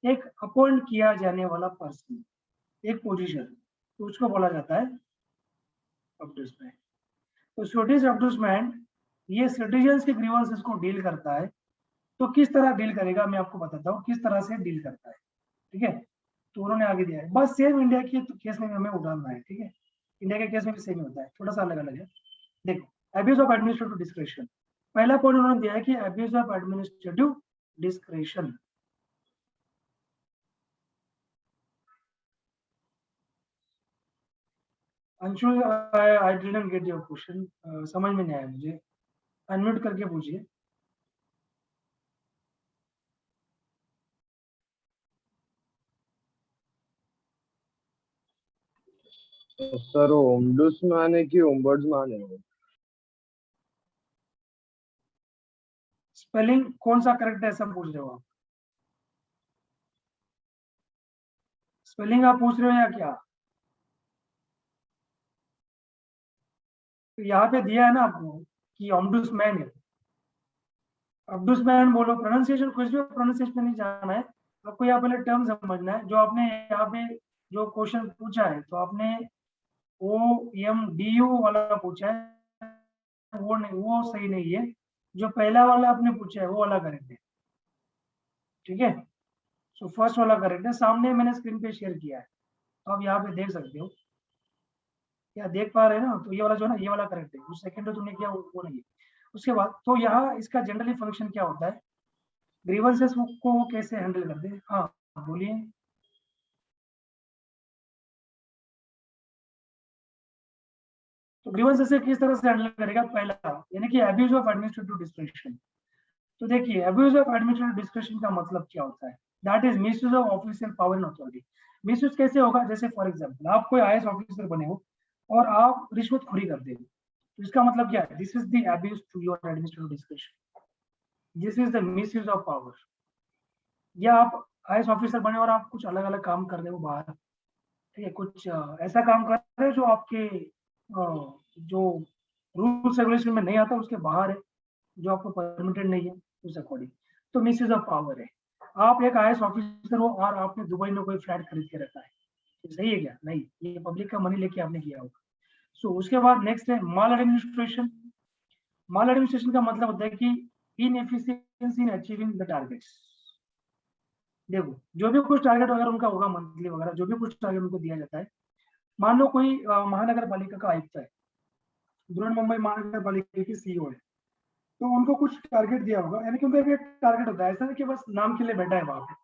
एक अपॉइंट किया जाने वाला पर्सन, एक पोजीशन, तो उसको बोला जाता है ऑब्डसमैन। तो स्वीडिश ऑब्डसमैन ये सिटीजन्स के ग्रीवेंसेस को डील करता है। तो किस तरह डील करेगा मैं आपको बताता हूँ, किस तरह से डील करता है। ठीक है, तो उन्होंने आगे दिया है, बस सेम इंडिया के केस में हमें उड़ाना है। ठीक है, इंडिया के केस में भी सेम ही होता है, थोड़ा सा अलग अलग है। देखो, अब्यूज ऑफ एडमिनिस्ट्रेटिव डिस्क्रेशन, पहला पॉइंट उन्होंने दिया है कि abuse of administrative discretion. Anshul, I didn't get your question, समझ में नहीं आया मुझे, अनम्यूट करके पूछिए। सर ओम्बुड्समैन है कि ओम्बड्समैन है? स्पेलिंग कौन सा करेक्ट है, सब पूछ रहे हो आप? स्पेलिंग आप पूछ रहे हो या क्या? तो यहाँ पे दिया है ना आपको कि ओम्बुड्समैन है, ऑब्डसमैन बोलो, प्रोनाउंसिएशन कुछ भी प्रोनाउंसिएशन नहीं जाना है आपको, यहाँ पहले टर्म समझना है। जो आपने यहाँ पे जो क्वेश्चन पूछा है, तो आपने OMDU वाला पूछा है, वो नहीं, वो सही नहीं है। जो पहला वाला आपने पूछा है वो वाला करेक्ट है। ठीक है, सो फर्स्ट वाला करेक्ट है, सामने मैंने स्क्रीन पे शेयर किया है, तो आप यहाँ पे देख सकते हो, क्या देख पा रहे हैं ना? तो ये वाला जो है ना, ये वाला करेक्ट है, जो सेकंड जो तुमने किया वो नहीं है। उसके बाद तो यहाँ इसका जनरली फंक्शन क्या होता है, ग्रीवेंसेस को वो कैसे हैंडल करते हैं? हाँ बोलिए। तो ग्रीवेंसेस से किस तरह से हैंडल करेगा? पहला यानी कि अब्यूज ऑफ एडमिनिस्ट्रेटिव डिस्क्रेशन। तो देखिए, अब्यूज ऑफ एडमिनिस्ट्रेटिव डिस्क्रेशन का मतलब क्या होता है? That is misuse of official power and authority. Misuse कैसे होगा? जैसे फॉर एग्जांपल आप कोई आईएएस ऑफिसर बने हो और आप रिश्वतखोरी करते हो, तो इसका मतलब क्या है? This is the abuse to your administrative discretion, this is the misuse of power. या आप आईएएस ऑफिसर बने और आप कुछ अलग अलग काम कर रहे हो बाहर, ठीक है, कुछ ऐसा काम कर रहे हैं जो आपके जो रूल्स रेगुलेशन में नहीं आता, उसके बाहर है, जो आपको परमिटेड नहीं है उस अकॉर्डिंग, तो मिसयूज ऑफ पावर है। आप एक आईएएस ऑफिसर हो और आपने दुबई में कोई फ्लैट खरीद के रखा है, सही है क्या? नहीं, ये पब्लिक का मनी लेके आपने किया होगा। सो उसके बाद नेक्स्ट है माल एडमिनिस्ट्रेशन। माल एडमिनिस्ट्रेशन का मतलब होता है कि inefficiency in achieving the targets. देखो, जो भी कुछ टारगेट वगैरह उनका होगा, मंथली वगैरह जो भी कुछ टारगेट उनको दिया जाता है, मान लो कोई महानगर पालिका का आयुक्त है, बृहन्मुंबई महानगर पालिका की सीईओ है, तो उनको कुछ टारगेट दिया होगा, यानी कि उनका एक टारगेट होता है, ऐसा नहीं कि बस नाम के लिए बैठा है वहां पे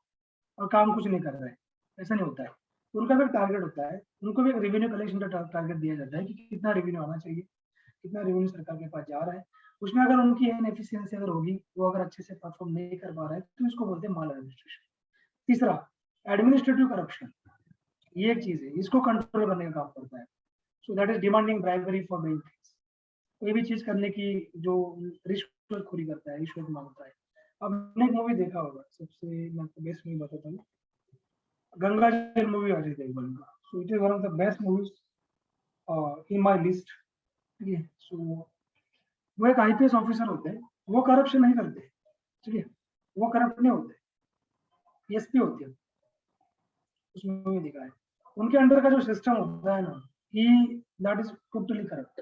और काम कुछ नहीं कर रहा है, ऐसा नहीं होता है। तो उनका भी एक टारगेट होता है, उनको भी एक रेवेन्यू कलेक्शन का टारगेट दिया जाता है कि कितना रेवेन्यू आना चाहिए, कितना रेवेन्यू सरकार के पास जा रहा है। उसमें अगर उनकी इनएफिशिएंसी अगर होगी, वो अगर अच्छे से परफॉर्म नहीं कर पा रहा है, तो इसको बोलते हैं माल एडमिनिस्ट्रेशन। तीसरा, एडमिनिस्ट्रेटिव करप्शन, ये एक चीज है, इसको कंट्रोल करने का काम करता है। So that is demanding bribery for doing things, कोई भी चीज करने की जो रिश्वतखोरी करता है, रिश्वत मांगता है। आपने एक मूवी देखा होगा, सबसे मैं आपको बेस्ट मूवी बताता हूँ, गंगा जल मूवी अजय देवगन का। So it is one of the best movies in my list. ठीक है, सो वो एक आईपीएस ऑफिसर होते हैं, वो करप्शन नहीं करते, ठीक है, वो करप्ट नहीं होते, एसपी होते हैं, उसमें दिखा है। उनके अंडर का जो सिस्टम होता है ना, he that is totally corrupt,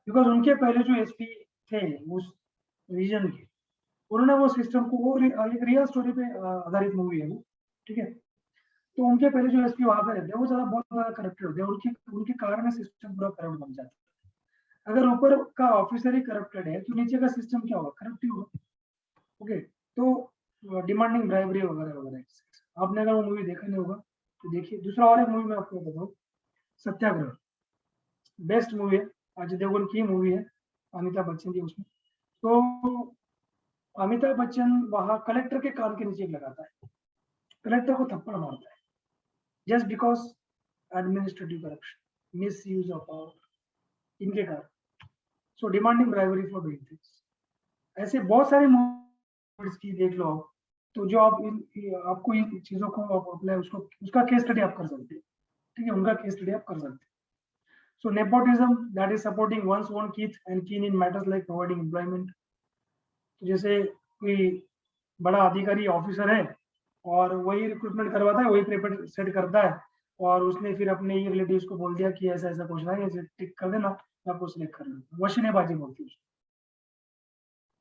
because उनके पहले जो एसपी थे उस रीजन के, उन्होंने वो सिस्टम को, वो एक रियल स्टोरी पे आधारित मूवी है वो, ठीक है। तो उनके पहले जो एसपी वहां पे रहते हैं वो ज्यादा बहुत ज्यादा करप्टेड होते हैं, उनके उनके कारण सिस्टम पूरा करप्ट बन जाता है। अगर ऊपर का ऑफिसर ही करप्टेड है तो नीचे का सिस्टम क्या होगा, करप्ट ही होगा। ओके, तो डिमांडिंग ब्राइबरी वगैरह वगैरह, आपने अगर वो मूवी देखा नहीं होगा तो देखिए। दूसरा और एक मूवी मैं आपको बताऊँ, सत्याग्रह, बेस्ट मूवी है, अजय देवगन की मूवी है, अमिताभ बच्चन जी उसमें। तो अमिताभ बच्चन वहां कलेक्टर के कान के नीचे लगाता है, कलेक्टर को थप्पड़ मारता है, just because administrative corruption, miss use of power, इनके कारण। सो demanding bribery for doing things, ऐसे बहुत सारे मूवीज की देख लो आप, तो जो आप आपको इन चीजों को आप अप्लाई, उसको उसका केस स्टडी आप कर सकते हैं, ठीक है, उनका केस स्टडी आप कर सकते हैं। So nepotism, that is supporting one's own kith and kin in matters like providing employment. जैसे कोई बड़ा अधिकारी ऑफिसर है और वही रिक्रूटमेंट करवाता है, वही पेपर सेट करता है, और उसने फिर अपने ही रिलेटिव्स को बोल दिया कि ऐसा ऐसा क्वेश्चन है, ऐसे टिक कर देना, मैं आपको सिलेक्ट कर लूंगा। वशीनेबाजी बोलती है उसको,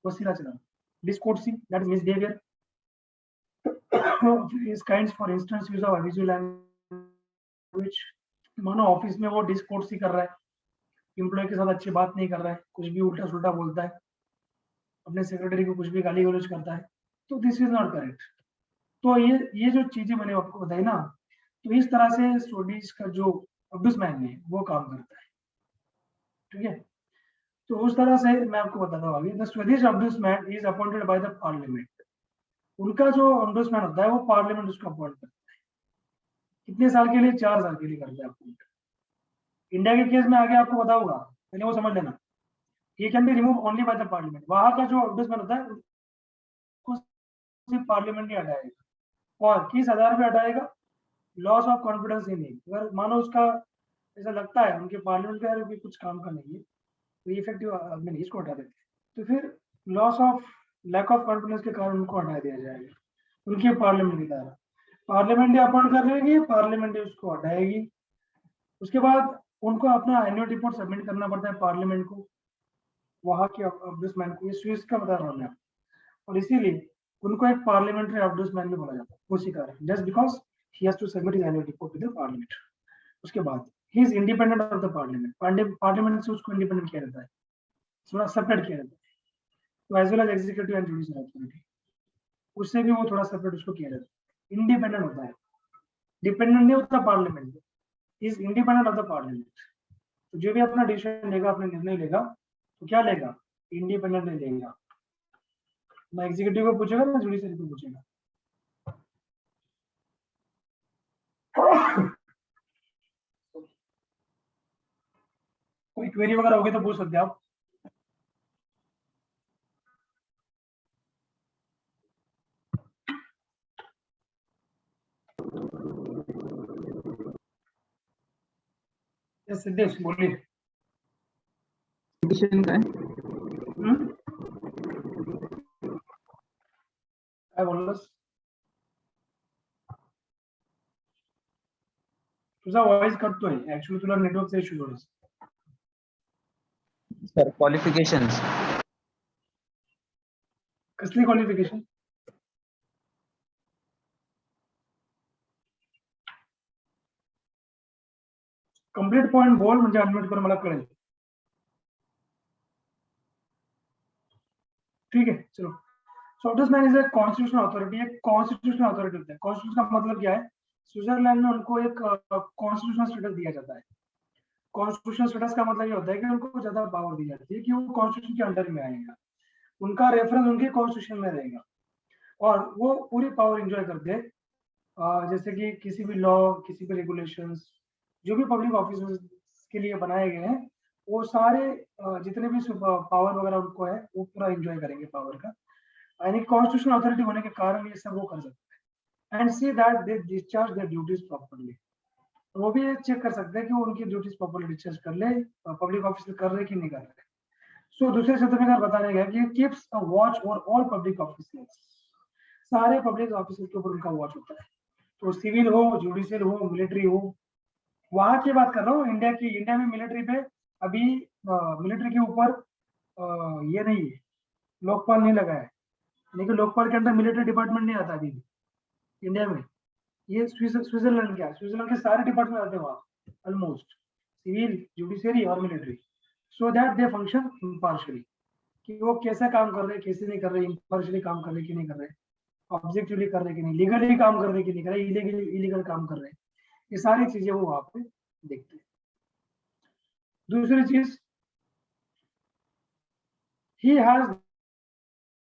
वसीला चलाना, discoursing, that is misbehaviour is kinds, for instance use of abusive language। मानो ऑफिस में वो डिस्कोर्स ही कर रहा है, एम्प्लॉय के साथ अच्छी बात नहीं कर रहा है, कुछ भी उल्टा सुल्टा बोलता है, अपने सेक्रेटरी को कुछ भी गाली गलौज करता है, तो दिस इज नॉट करेक्ट। तो ये जो चीजें मैंने आपको बताई ना, तो इस तरह से स्टडीज का जो अब्दुसमैन है वो काम करता है, ठीक है। तो उस तरह से मैं आपको बताता हूँ आगे। The Swedish ombudsman is appointed by the parliament. उनका जो अब्दुसमैन होता है वो पार्लियामेंट उसको अपॉइंट करता है। कितने साल के लिए, 4 साल के लिए करता है अपॉइंट। इंडिया के केस में आगे आपको बताऊंगा, पहले वो समझ लेना। ये can be remove only by the parliament. वहां का जो अब्दुसमैन होता है उसको सिर्फ पार्लियामेंट ही हटाएगा। और किस आधार पे हटाएगा, loss of confidence in him. अगर मानो उसका ऐसा लगता है उनके पार्लियामेंट का भी कुछ काम का नहीं है, तो इफेक्टिव आदमी इसको हटा देते हैं, तो फिर loss of, lack of confidence के कारण उनको हटा दिया जाएगा उनके पार्लियामेंट के द्वारा। पार्लियामेंट ही अपॉइंट कर लेगी, पार्लियामेंट ही उसको हटाएगी। उसके बाद उनको अपना एनुअल रिपोर्ट सबमिट करना पड़ता है पार्लियामेंट को, वहां के अब्दुसमैन को। ये स्विस का बता रहा हूँ मैं, और इसीलिए उनको एक पार्लियामेंट्री अब्दुसमैन भी बोला जाता है उसी कारण, just because he has to submit his annual report to the parliament. उसके बाद he is independent of the parliament. Parliament से उसको इंडिपेंडेंट किया जाता है, थोड़ा सेपरेट किया जाता है। तो as well as executive and judicial authority, उससे भी वो थोड़ा सेपरेट उसको किया जाता है, इंडिपेंडेंट होता है, डिपेंडेंट नहीं होता parliament, is independent of the parliament. तो जो भी अपना डिसीजन लेगा, अपना निर्णय लेगा, तो क्या लेगा, इंडिपेंडेंटली लेगा। ना एग्जीक्यूटिव को पूछेगा ना जुडिशियल को पूछेगा। कोई क्वेरी वगैरह होगी तो पूछ सकते हैं आप। सिद्धेश बोलिए। कंडिशन काय? काय बोललास? तुझा वॉइस कटतोय ऍक्च्युअली, तुला नेटवर्कचा इश्यू होईल सर क्वालिफिकेशंस कसली क्वालिफिकेशन? कंप्लीट पॉइंट बोल, म्हणजे अनम्यूट करून मला कळेल। ठीक है, चलो। सो अब्दुसमैन इज ए कॉन्स्टिट्यूशनल अथॉरिटी। एक कॉन्स्टिट्यूशनल अथॉरिटी होता है। कॉन्स्टिट्यूशन का मतलब क्या है, स्विट्जरलैंड में उनको एक कॉन्स्टिट्यूशनल स्टेटस दिया जाता है। कॉन्स्टिट्यूशनल स्टेटस का मतलब ये होता है कि उनको ज्यादा पावर दी जाती है कि वो कॉन्स्टिट्यूशन के अंडर में आएगा, उनका रेफरेंस उनके कॉन्स्टिट्यूशन में रहेगा, और वो पूरी पावर एंजॉय करते हैं। जैसे कि किसी भी लॉ, किसी भी रेगुलेशंस, जो भी पब्लिक ऑफिस के लिए बनाए गए हैं, वो सारे जितने भी पावर वगैरह उनको है, वो पूरा एंजॉय करेंगे पावर का। यानी कॉन्स्टिट्यूशनल अथॉरिटी होने के कारण ये सब वो कर सकते हैं, and see that they discharge their duties properly. वो भी चेक कर सकते हैं कि वो उनकी ड्यूटीज प्रॉपर्ली डिस्चार्ज कर ले, पब्लिक ऑफिस कर रहे कि नहीं कर रहे। सो दूसरे शब्द में अगर बताने गया कि keeps a watch over all public office, सारे पब्लिक ऑफिस के ऊपर उनका वॉच होता है। तो सिविल हो, जुडिशियल हो, मिलिट्री हो, वहां की बात कर रहा हूँ इंडिया की। इंडिया में मिलिट्री पे अभी मिलिट्री के ऊपर ये नहीं है, लोकपाल नहीं लगा है। यानी कि लोकपाल के अंदर मिलिट्री डिपार्टमेंट नहीं आता अभी भी इंडिया में। ये स्विट्जरलैंड क्या है, स्विट्जरलैंड के सारे डिपार्टमेंट आते हैं वहाँ ऑलमोस्ट, सिविल, जुडिशियरी और military, so that they function impartially, कि वो कैसा काम कर रहे हैं, कैसे नहीं कर रहे, इम्पार्शियली काम कर रहे कि नहीं कर रहे, ऑब्जेक्टिवली कर रहे कि नहीं, लीगली काम कर रहे कि नहीं कर रहे, इलीगल काम कर रहे, ये सारी चीजें वो वहाँ पे देखते हैं। दूसरी चीज, he has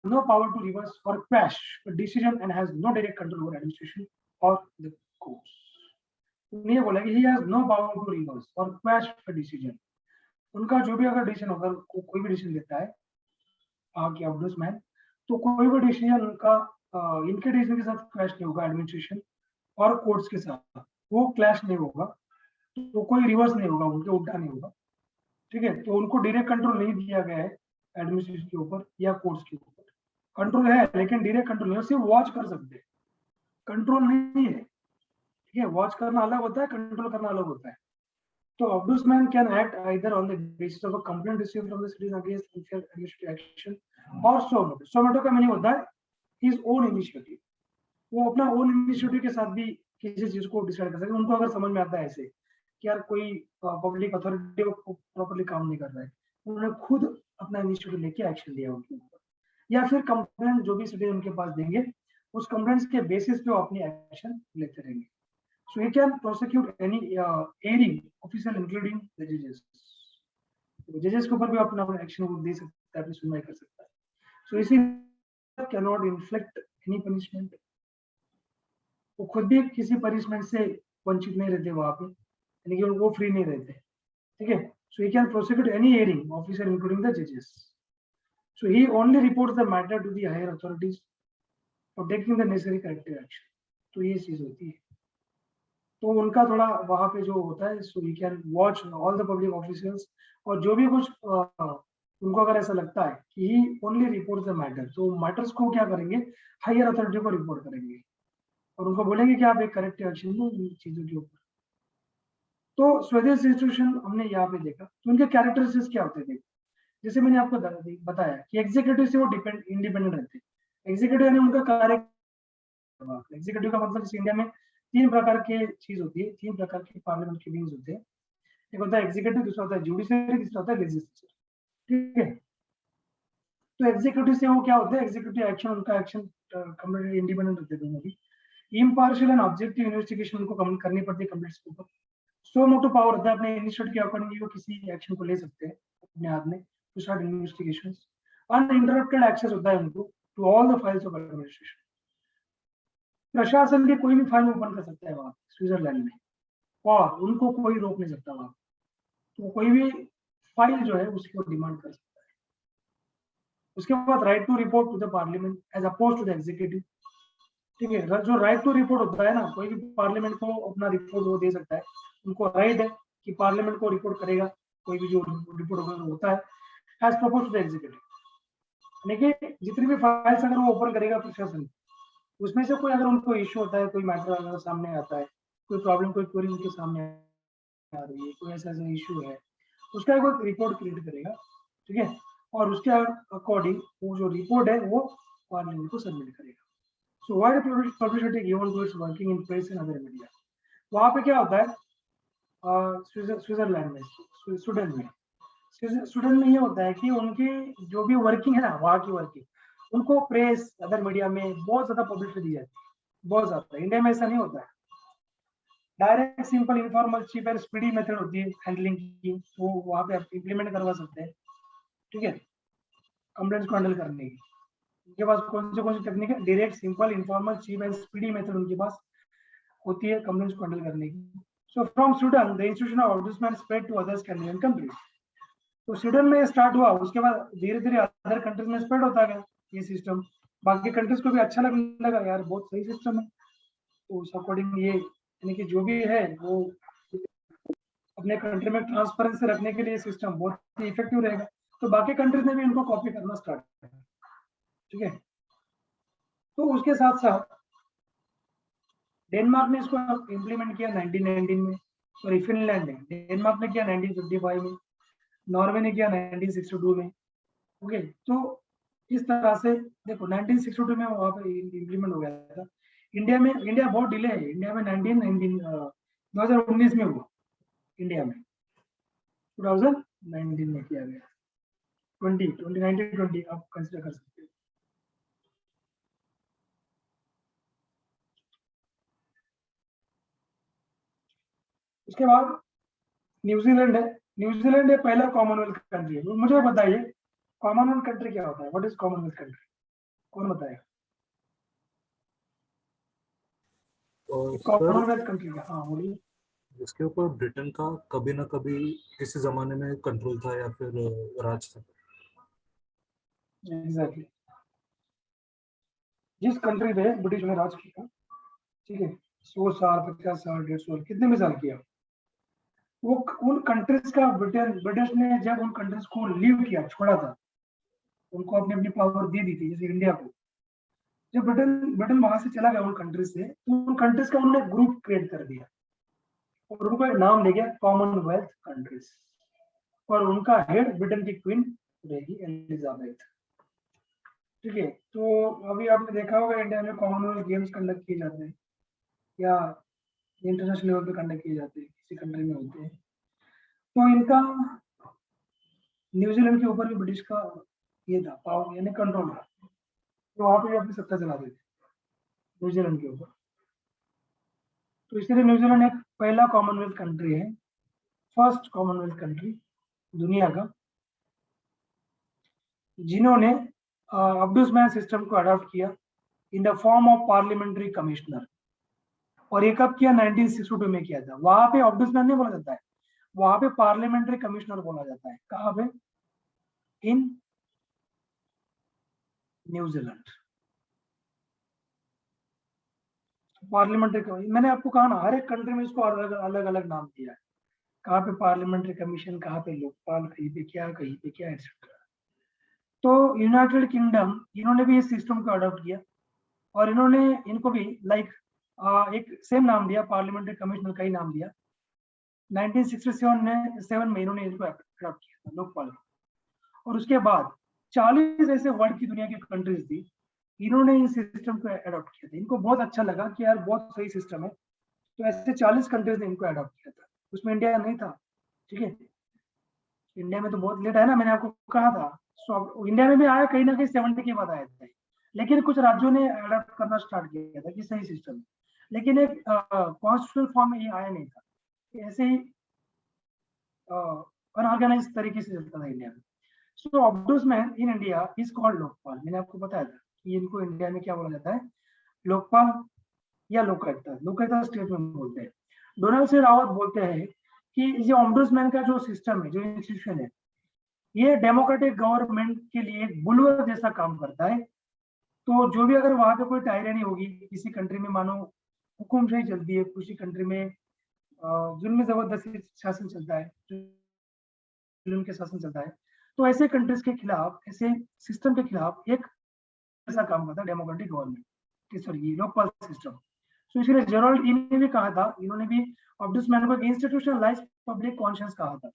no power to reverse or quash a decision and has no direct control over administration or the courts. उन्हें बोला कि he has no power to reverse or quash a decision. उनका जो भी अगर डिसीजन होगा, कोई भी डिसीजन लेता है कि ऑब्डसमैन, तो कोई भी डिसीजन उनका इनके डिसीजन के साथ क्लैश नहीं होगा, एडमिनिस्ट्रेशन और कोर्ट्स के साथ वो क्लैश नहीं होगा, तो कोई रिवर्स नहीं होगा, उनके उल्टा नहीं होगा, ठीक है। तो उनको डायरेक्ट कंट्रोल नहीं दिया गया है एडमिनिस्ट्रेशन के ऊपर या कोर्ट्स के ऊपर, कंट्रोल है लेकिन डायरेक्ट कंट्रोल नहीं, सिर्फ वॉच कर सकते हैं, कंट्रोल नहीं है, ठीक है। वॉच करना अलग होता है, कंट्रोल करना अलग होता है। तो ombudsman can act either on the basis of a complaint received from the citizen against unfair administrative action or so motu. So motu का मीनिंग होता है his own initiative, वो अपना ओन इनिशिएटिव के साथ भी किसी चीज को डिसाइड कर सकते हैं। उनको अगर समझ में आता है ऐसे कि यार कोई पब्लिक अथॉरिटी प्रॉपर्ली काम नहीं कर रहा है, उन्होंने खुद अपना इनिशिएटिव लेके एक्शन लिया उनके ऊपर, या फिर कंप्लेंट जो भी सिटीजन उनके पास देंगे उस कंप्लेंट्स के बेसिस पे वो अपनी एक्शन लेते रहेंगे। So he can prosecute any erring official including the judges. तो जजेस के ऊपर भी अपना एक्शन वो दे सकता है, अपनी सुनवाई कर सकता है। So इसी cannot inflict any punishment, वो खुद भी किसी पनिशमेंट से वंचित नहीं रहते वहाँ पे, यानी कि वो फ्री नहीं रहते, ठीक है। So he can prosecute any erring officer including the judges. So he only reports the matter to the higher authorities for taking the necessary corrective action. तो ये चीज होती है। तो उनका थोड़ा वहाँ पे जो होता है, so we can watch all the public officials, और जो भी कुछ उनको अगर ऐसा लगता है कि ही ओनली रिपोर्ट द मैटर, तो मैटर्स को क्या करेंगे, हायर अथॉरिटी को रिपोर्ट करेंगे और उनको बोलेंगे कि आप एक करेक्टिव एक्शन लो इन चीजों के ऊपर। तो स्वदेश इंस्टीट्यूशन हमने यहाँ पे देखा, तो उनके कैरेक्टरिस्टिक्स क्या होते थे, जैसे मैंने आपको बताया कि एग्जीक्यूटिव से वो इंडिपेंडेंट रहते हैं। एग्जीक्यूटिव यानी उनका कार्य, एग्जीक्यूटिव का मतलब जैसे इंडिया में 3 प्रकार के चीज होती है, 3 प्रकार के पार्लियामेंट के विंग्स होते हैं, एक होता है एग्जीक्यूटिव, दूसरा होता है जुडिशियरी, तीसरा होता है लेजिस्लेचर, ठीक है। तो एग्जीक्यूटिव से वो क्या होता है, एग्जीक्यूटिव एक्शन, उनका एक्शन कंप्लीटली इंडिपेंडेंट होते हैं दोनों भी, इम्पार्शियल एंड ऑब्जेक्टिव इन्वेस्टिगेशन उनको करनी पड़ती है कंप्लीट के ऊपर। सो मोटो पावर होता है, अपने इनिशिएटिव के अकॉर्डिंग वो किसी एक्शन को ले सकते हैं अपने हाथ में to start investigations. Uninterrupted access होता है उनको to all the files of administration, प्रशासन की कोई भी फाइल ओपन कर सकता है वहां स्विट्जरलैंड में, और उनको कोई रोक नहीं सकता वहां, तो कोई भी फाइल जो है उसकी वो डिमांड कर सकता है। उसके बाद right to report to the parliament as oppose to the executive, ठीक है। जो राइट टू रिपोर्ट होता है ना, कोई भी पार्लियामेंट को अपना रिपोर्ट वो दे सकता है, उनको राइट है कि पार्लियामेंट को रिपोर्ट करेगा, कोई भी जो रिपोर्ट होता है as propose to the executive, यानी कि जितनी भी फाइल्स अगर वो ओपन करेगा प्रशासन, उसमें से कोई अगर उनको इश्यू होता है, कोई मैटर अगर सामने आता है, कोई प्रॉब्लम, कोई क्वेरी उनके सामने आ रही है, कोई ऐसा इश्यू है, उसका एक रिपोर्ट क्रिएट करेगा, ठीक है, और उसके अकॉर्डिंग वो जो रिपोर्ट है वो पार्लियामेंट को सबमिट करेगा। So wide publicity given to its working in press and other media. वहाँ पे क्या होता है स्विट्जरलैंड में, स्वीडन में ये होता है कि उनकी जो भी वर्किंग है ना, वहाँ की वर्किंग, उनको प्रेस अदर मीडिया में बहुत ज्यादा पब्लिसिटी दी जाती है, बहुत ज्यादा। इंडिया में ऐसा नहीं होता है, direct simple informal cheap and speedy method होती है हैंडलिंग की, वो वहाँ पे आप इम्प्लीमेंट करवा सकते हैं, ठीक है, कंप्लेंट्स को हैंडल करने की। उनके पास कौन सी टेक्निक है, direct simple informal cheap and speedy method उनके पास होती है कंप्लेंट्स को हैंडल करने की। So from Sweden the institution of ombudsman spread to other Scandinavian countries. तो स्वीडन में स्टार्ट हुआ, उसके बाद धीरे धीरे अदर कंट्रीज में स्प्रेड होता गया ये सिस्टम, बाकी कंट्रीज को भी अच्छा लगने लगा, यार बहुत सही सिस्टम है। तो उस अकॉर्डिंग ये, यानी कि जो भी है वो अपने कंट्री में ट्रांसपेरेंसी रखने के लिए सिस्टम बहुत ही इफेक्टिव रहेगा, तो बाकी कंट्रीज ने भी इनको कॉपी करना स्टार्ट किया, ठीक है। तो उसके साथ साथ डेनमार्क ने इसको इम्प्लीमेंट किया 1919 में, सॉरी फिनलैंड ने, डेनमार्क ने किया 1955 में, नॉर्वे ने किया 1962 में, ओके। तो इस तरह से देखो 1962 में वहाँ पे इम्प्लीमेंट हो गया था। इंडिया बहुत डिले है। इंडिया में 2019 में हुआ। इंडिया में 2019 में किया गया। 2019 आप कंसिडर कर सकते हो। उसके बाद न्यूजीलैंड है। न्यूजीलैंड है पहला कॉमनवेल्थ कंट्री है। मुझे बताइए कॉमनवेल्थ कंट्री क्या होता है? What is Commonwealth country? कौन बताएगा? और सर कॉमनवेल्थ कंट्री का, हाँ बोलिए। इसके ऊपर ब्रिटेन का कभी ना कभी किसी जमाने में कंट्रोल था या फिर राज था। एग्जैक्टली। जिस कंट्री पे ब्रिटिश ने राज किया, ठीक है, 100 साल, 50 साल, 150 साल, कितने भी साल किया, वो उन कंट्रीज का ब्रिटिश ने जब उन कंट्रीज को लीव किया, छोड़ा था, उनको अपनी अपनी पावर दे दी थी, जैसे इंडिया को। जब ब्रिटेन वहां से चला गया उन कंट्रीज से, तो उन कंट्रीज का उन्होंने ग्रुप क्रिएट कर दिया और उनको एक नाम दे गया कॉमनवेल्थ कंट्रीज। और उनका हेड ब्रिटेन की क्वीन रहेगी एलिजाबेथ। ठीक है, तो अभी आपने देखा होगा इंडिया में कॉमनवेल्थ गेम्स कंडक्ट किए जाते हैं या इंटरनेशनल लेवल पे कंडक्ट किए जाते हैं, किसी कंट्री में होते हैं। तो इनका न्यूजीलैंड के ऊपर भी ब्रिटिश का ये था, पावर यानी कंट्रोल था, तो वहां पे अपनी सत्ता चला देते न्यूजीलैंड के ऊपर। तो इसलिए न्यूजीलैंड एक पहला कॉमनवेल्थ कंट्री है, फर्स्ट कॉमनवेल्थ कंट्री दुनिया का, जिन्होंने अब्डुसमैन सिस्टम को अडॉप्ट किया in the form of parliamentary commissioner. और ये कब किया? 1962 में किया था। वहां पे ऑब्डुसमैन नहीं बोला जाता है, वहां पे पार्लियामेंट्री कमिश्नर बोला जाता है। कहां पे? In New Zealand. पार्लियामेंट्री, मैंने आपको कहा ना, हर एक कंट्री में इसको अलग अलग नाम दिया है। कहाँ पे पार्लियामेंट्री कमीशन, कहाँ पे लोकपाल, कहीं पे क्या, कहीं पे क्या, एक्सेट्रा। तो यूनाइटेड किंगडम, इन्होंने भी इस सिस्टम को अडॉप्ट किया और इन्होंने इनको भी लाइक एक सेम नाम दिया, पार्लियामेंट्री कमिश्नर का ही नाम दिया। 1967 में इन्होंने इनको अडॉप्ट किया था, लोकपाल। और उसके बाद 40 ऐसे वर्ल्ड की दुनिया की कंट्रीज थी, इन्होंने इन सिस्टम को अडॉप्ट किया था। इनको बहुत अच्छा लगा कि यार बहुत सही सिस्टम है, तो ऐसे 40 कंट्रीज ने इनको अडॉप्ट किया था। उसमें इंडिया नहीं था। ठीक है, इंडिया में तो बहुत लेट है ना, मैंने आपको कहा था। सो इंडिया में भी आया कहीं ना कहीं 70 के बाद आया था, लेकिन कुछ राज्यों ने अडॉप्ट करना स्टार्ट किया था कि सही सिस्टम, लेकिन एक कॉन्स्टिट्यूशनल फॉर्म में ये आया नहीं था, ऐसे ही अनऑर्गेनाइज तरीके से चलता था इंडिया में। So ombudsman in India is called Lokpal. मैंने आपको बताया था कि इनको इंडिया में क्या बोला जाता है, लोकपाल या लोकायुक्त। लोकायुक्त स्टेट में बोलते हैं। डोनाल्ड सी रावत बोलते हैं कि ये ऑम्बुड्समैन का जो सिस्टम है, जो इंस्टीट्यूशन है, ये डेमोक्रेटिक गवर्नमेंट के लिए एक बुलवर जैसा काम करता है। तो जो भी अगर वहां पे कोई टायरनी होगी, किसी कंट्री में मानो हुकुमशाही चलती है, किसी कंट्री में जुल्म जबरदस्ती शासन चलता है, जुल्म के शासन चलता है, तो ऐसे कंट्रीज के खिलाफ, ऐसे सिस्टम के खिलाफ एक ऐसा काम करता है democratic government, sorry Lokpal system. तो इसलिए जेरोल्ड ने भी कहा था, इन्होंने भी ऑब्डुसमैन को इंस्टीट्यूशनलाइज्ड पब्लिक कॉन्शियस कहा था।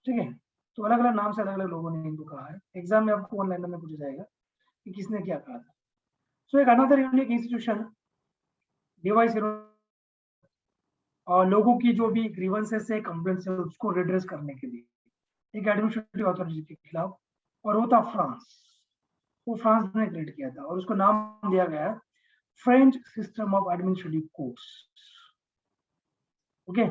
ठीक है, तो अलग अलग नाम से अलग अलग लोगों ने इनको कहा है। एग्जाम में आपको ऑनलाइन में पूछा जाएगा कि किसने क्या कहा था। सो एक अनदर यूनिक इंस्टीट्यूशन डिवाइस और लोगों की जो भी ग्रीवेंसेस है, कंप्लेंट्स है, उसको रिड्रेस करने के लिए एक एडमिनिस्ट्रेटिव अथॉरिटी के खिलाफ, और वो था फ्रांस। वो फ्रांस ने क्रिएट किया था और उसको नाम दिया गया है French system of administrative courts. Okay,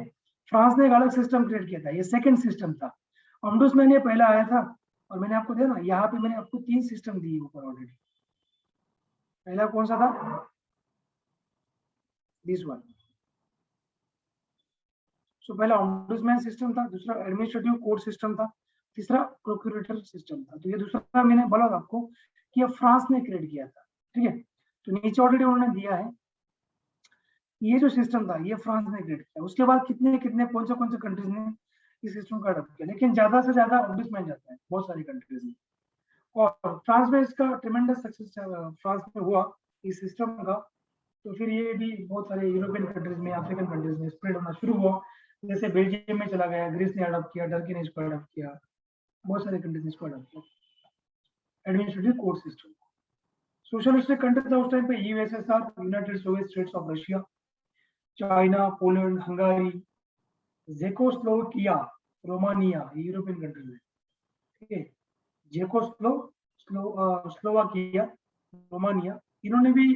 France ने एक अलग सिस्टम क्रिएट किया था, ये सेकंड सिस्टम था। ऑम्बुड्समैन ये पहला आया था, और मैंने आपको दिया ना, यहाँ पे मैंने आपको 3 सिस्टम दिए ऊपर ऑलरेडी। पहला कौन सा था? This one. सो पहला ऑम्बुड्समैन सिस्टम था, दूसरा एडमिनिस्ट्रेटिव कोर्ट सिस्टम था, तीसरा प्रोक्यूरेटर सिस्टम था। तो ये दूसरा मैंने बोला था आपको कि ये फ्रांस ने क्रिएट किया था। ठीक है, तो नीचे ऑलरेडी उन्होंने दिया है, ये जो सिस्टम था ये फ्रांस ने क्रिएट किया। उसके बाद कितने कितने कौन से कंट्रीज ने इस सिस्टम को अडॉप्ट किया, लेकिन ज्यादा से ज्यादा ऑब्डुसमैन जाता है बहुत सारी कंट्रीज में। और फ्रांस में इसका ट्रेमेंडस सक्सेस फ्रांस में हुआ इस सिस्टम का। तो फिर ये भी बहुत सारे यूरोपियन कंट्रीज में, अफ्रीकन कंट्रीज में स्प्रेड होना शुरू हुआ। जैसे बेल्जियम में चला गया, ग्रीस ने अडॉप्ट किया, टर्की ने इसको अडॉप्ट किया, बहुत सारे कंट्रीज ने इसको अडॉप्ट किया। Administrative court system. Socialistic country था उस टाइम पे USSR, United Soviet States of Russia, China, Poland, Hungary, Czechoslovakia, Romania, European countries है, ठीक है। स्लोवाकिया, रोमानिया, इन्होंने भी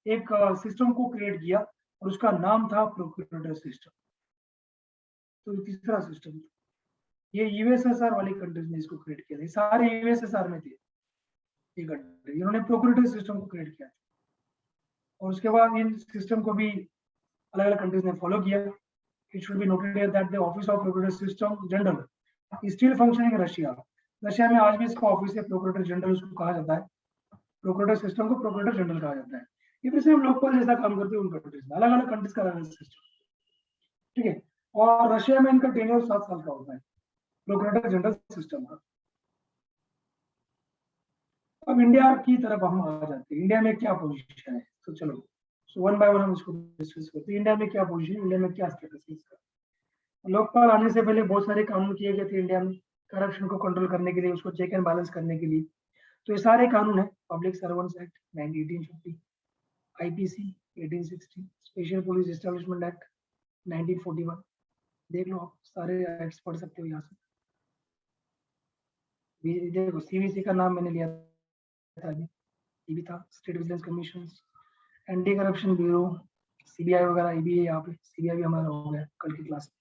एक सिस्टम को क्रिएट किया और उसका नाम था प्रोक्यूरेटर सिस्टम। तो तीसरा सिस्टम, ये यूएसएसआर वाली कंट्रीज ने इसको क्रिएट किया था, सारे यूएसएसआर में थे ये कंट्री, इन्होंने प्रोक्यूरेटर सिस्टम को क्रिएट किया और उसके बाद इन सिस्टम को भी अलग अलग कंट्रीज ने फॉलो किया। It should be noted here that the office of procurator system general is still functioning in Russia. Russia में आज भी इसका ऑफिस है, प्रोक्यूरेटर जनरल उसको कहा जाता है, प्रोक्यूरेटर सिस्टम को प्रोक्यूरेटर जनरल कहा जाता है। ये फिर से हम लोकपाल जैसा काम करते हैं उन कंट्रीज में, अलग अलग कंट्रीज का अलग अलग सिस्टम, ठीक है। और रशिया में इनका टेन्योर 7 साल का होता है प्रोक्यूरेटर जनरल सिस्टम का। अब इंडिया की तरफ हम आ जाते हैं, इंडिया में क्या पोजीशन है, तो चलो वन बाय वन हम इसको डिस्कस करते हैं। इंडिया में क्या पोजीशन, इंडिया में क्या स्टेटस है इसका। लोकपाल आने से पहले बहुत सारे कानून किए गए थे इंडिया में करप्शन को कंट्रोल करने के लिए, उसको चेक एंड बैलेंस करने के लिए। तो ये सारे कानून है, public servants act 1850, IPC 1860, special police establishment act 1941। देख लो आप सारे एक्ट्स पढ़ सकते हो यहाँ से। देखो सीवीसी का नाम मैंने लिया था अभी, ये भी था, state vigilance commission, anti corruption bureau, CBI वगैरह, ये भी है यहाँ पे, सीबीआई भी हमारा हो गया कल की क्लास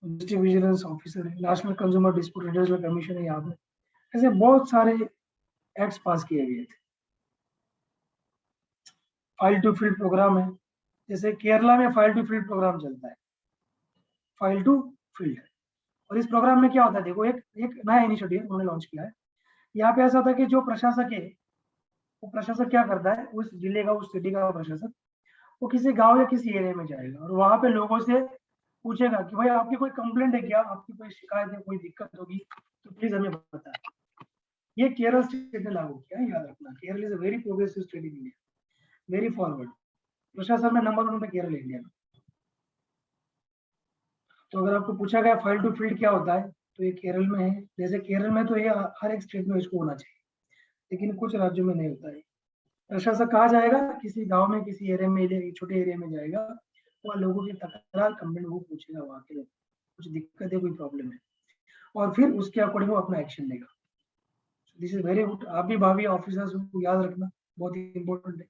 में। डिस्ट्रिक्ट विजिलेंस ऑफिसर है, national consumer dispute resolution commission है यहाँ पे। ऐसे बहुत सारे एक्ट्स पास किए गए थे। फाइल टू फील्ड प्रोग्राम है, जैसे केरला में फाइल टू फील्ड प्रोग्राम चलता है, फाइल टू फील्ड। और इस प्रोग्राम में क्या होता है, देखो एक नया इनिशिएटिव उन्होंने लॉन्च किया है। यहाँ पे ऐसा होता है कि जो प्रशासक है, वो प्रशासक क्या करता है, उस जिले का, उस सिटी का प्रशासक, वो किसी गांव या किसी एरिया में जाएगा और वहां पे लोगों से पूछेगा कि भाई आपकी कोई कंप्लेंट है क्या, आपकी कोई शिकायत है, कोई दिक्कत होगी तो प्लीज हमें बताएं। ये केरल स्टेट ने लागू किया है, याद रखना। Kerala is a very progressive state in India, very forward. प्रशासन में नंबर 1 पे केरल इंडिया में। तो अगर आपको पूछा गया फाइल टू फील्ड क्या होता है, तो ये केरल में है। जैसे केरल में तो ये हर एक स्टेट में इसको होना चाहिए, लेकिन कुछ राज्यों में नहीं होता है। प्रशासक कहाँ जाएगा, किसी गांव में, किसी एरिया में, छोटे एरिया में जाएगा, वहाँ लोगों की तकरार, कंप्लेंट वो पूछेगा, वहाँ के लोग कुछ दिक्कत है, कोई प्रॉब्लम है, और फिर उसके अकॉर्डिंग वो अपना एक्शन लेगा। This is very good. आप भी भावी ऑफिसर्स को याद रखना, बहुत ही इंपॉर्टेंट है।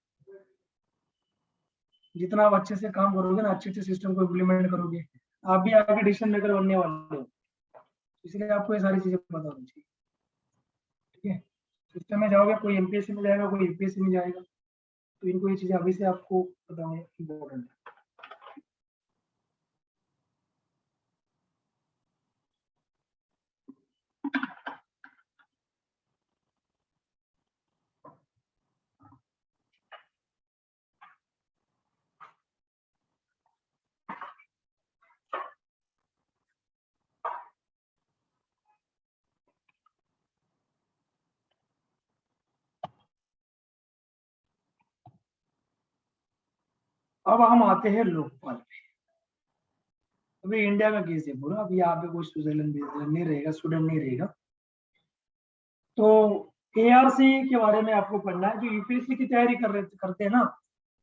जितना आप अच्छे से काम करोगे ना, अच्छे से सिस्टम को इम्प्लीमेंट करोगे, आप भी आगे डिसीजन मेकर बनने वाले हो, इसलिए आपको ये सारी चीजें पता होनी चाहिए, ठीक है। सिस्टम में जाओगे, कोई एमपीएससी में जाएगा, कोई यूपीएससी में जाएगा, तो इनको ये चीजें अभी से आपको पता होना इम्पोर्टेंट है। अब हम आते हैं लोकपाल पे। अभी इंडिया का केस है पूरा, अभी यहाँ पे कोई स्विट्जरलैंड नहीं रहेगा, स्टूडेंट नहीं रहेगा। तो एआरसी के बारे में आपको पढ़ना है। जो यूपीएससी की तैयारी करते हैं ना,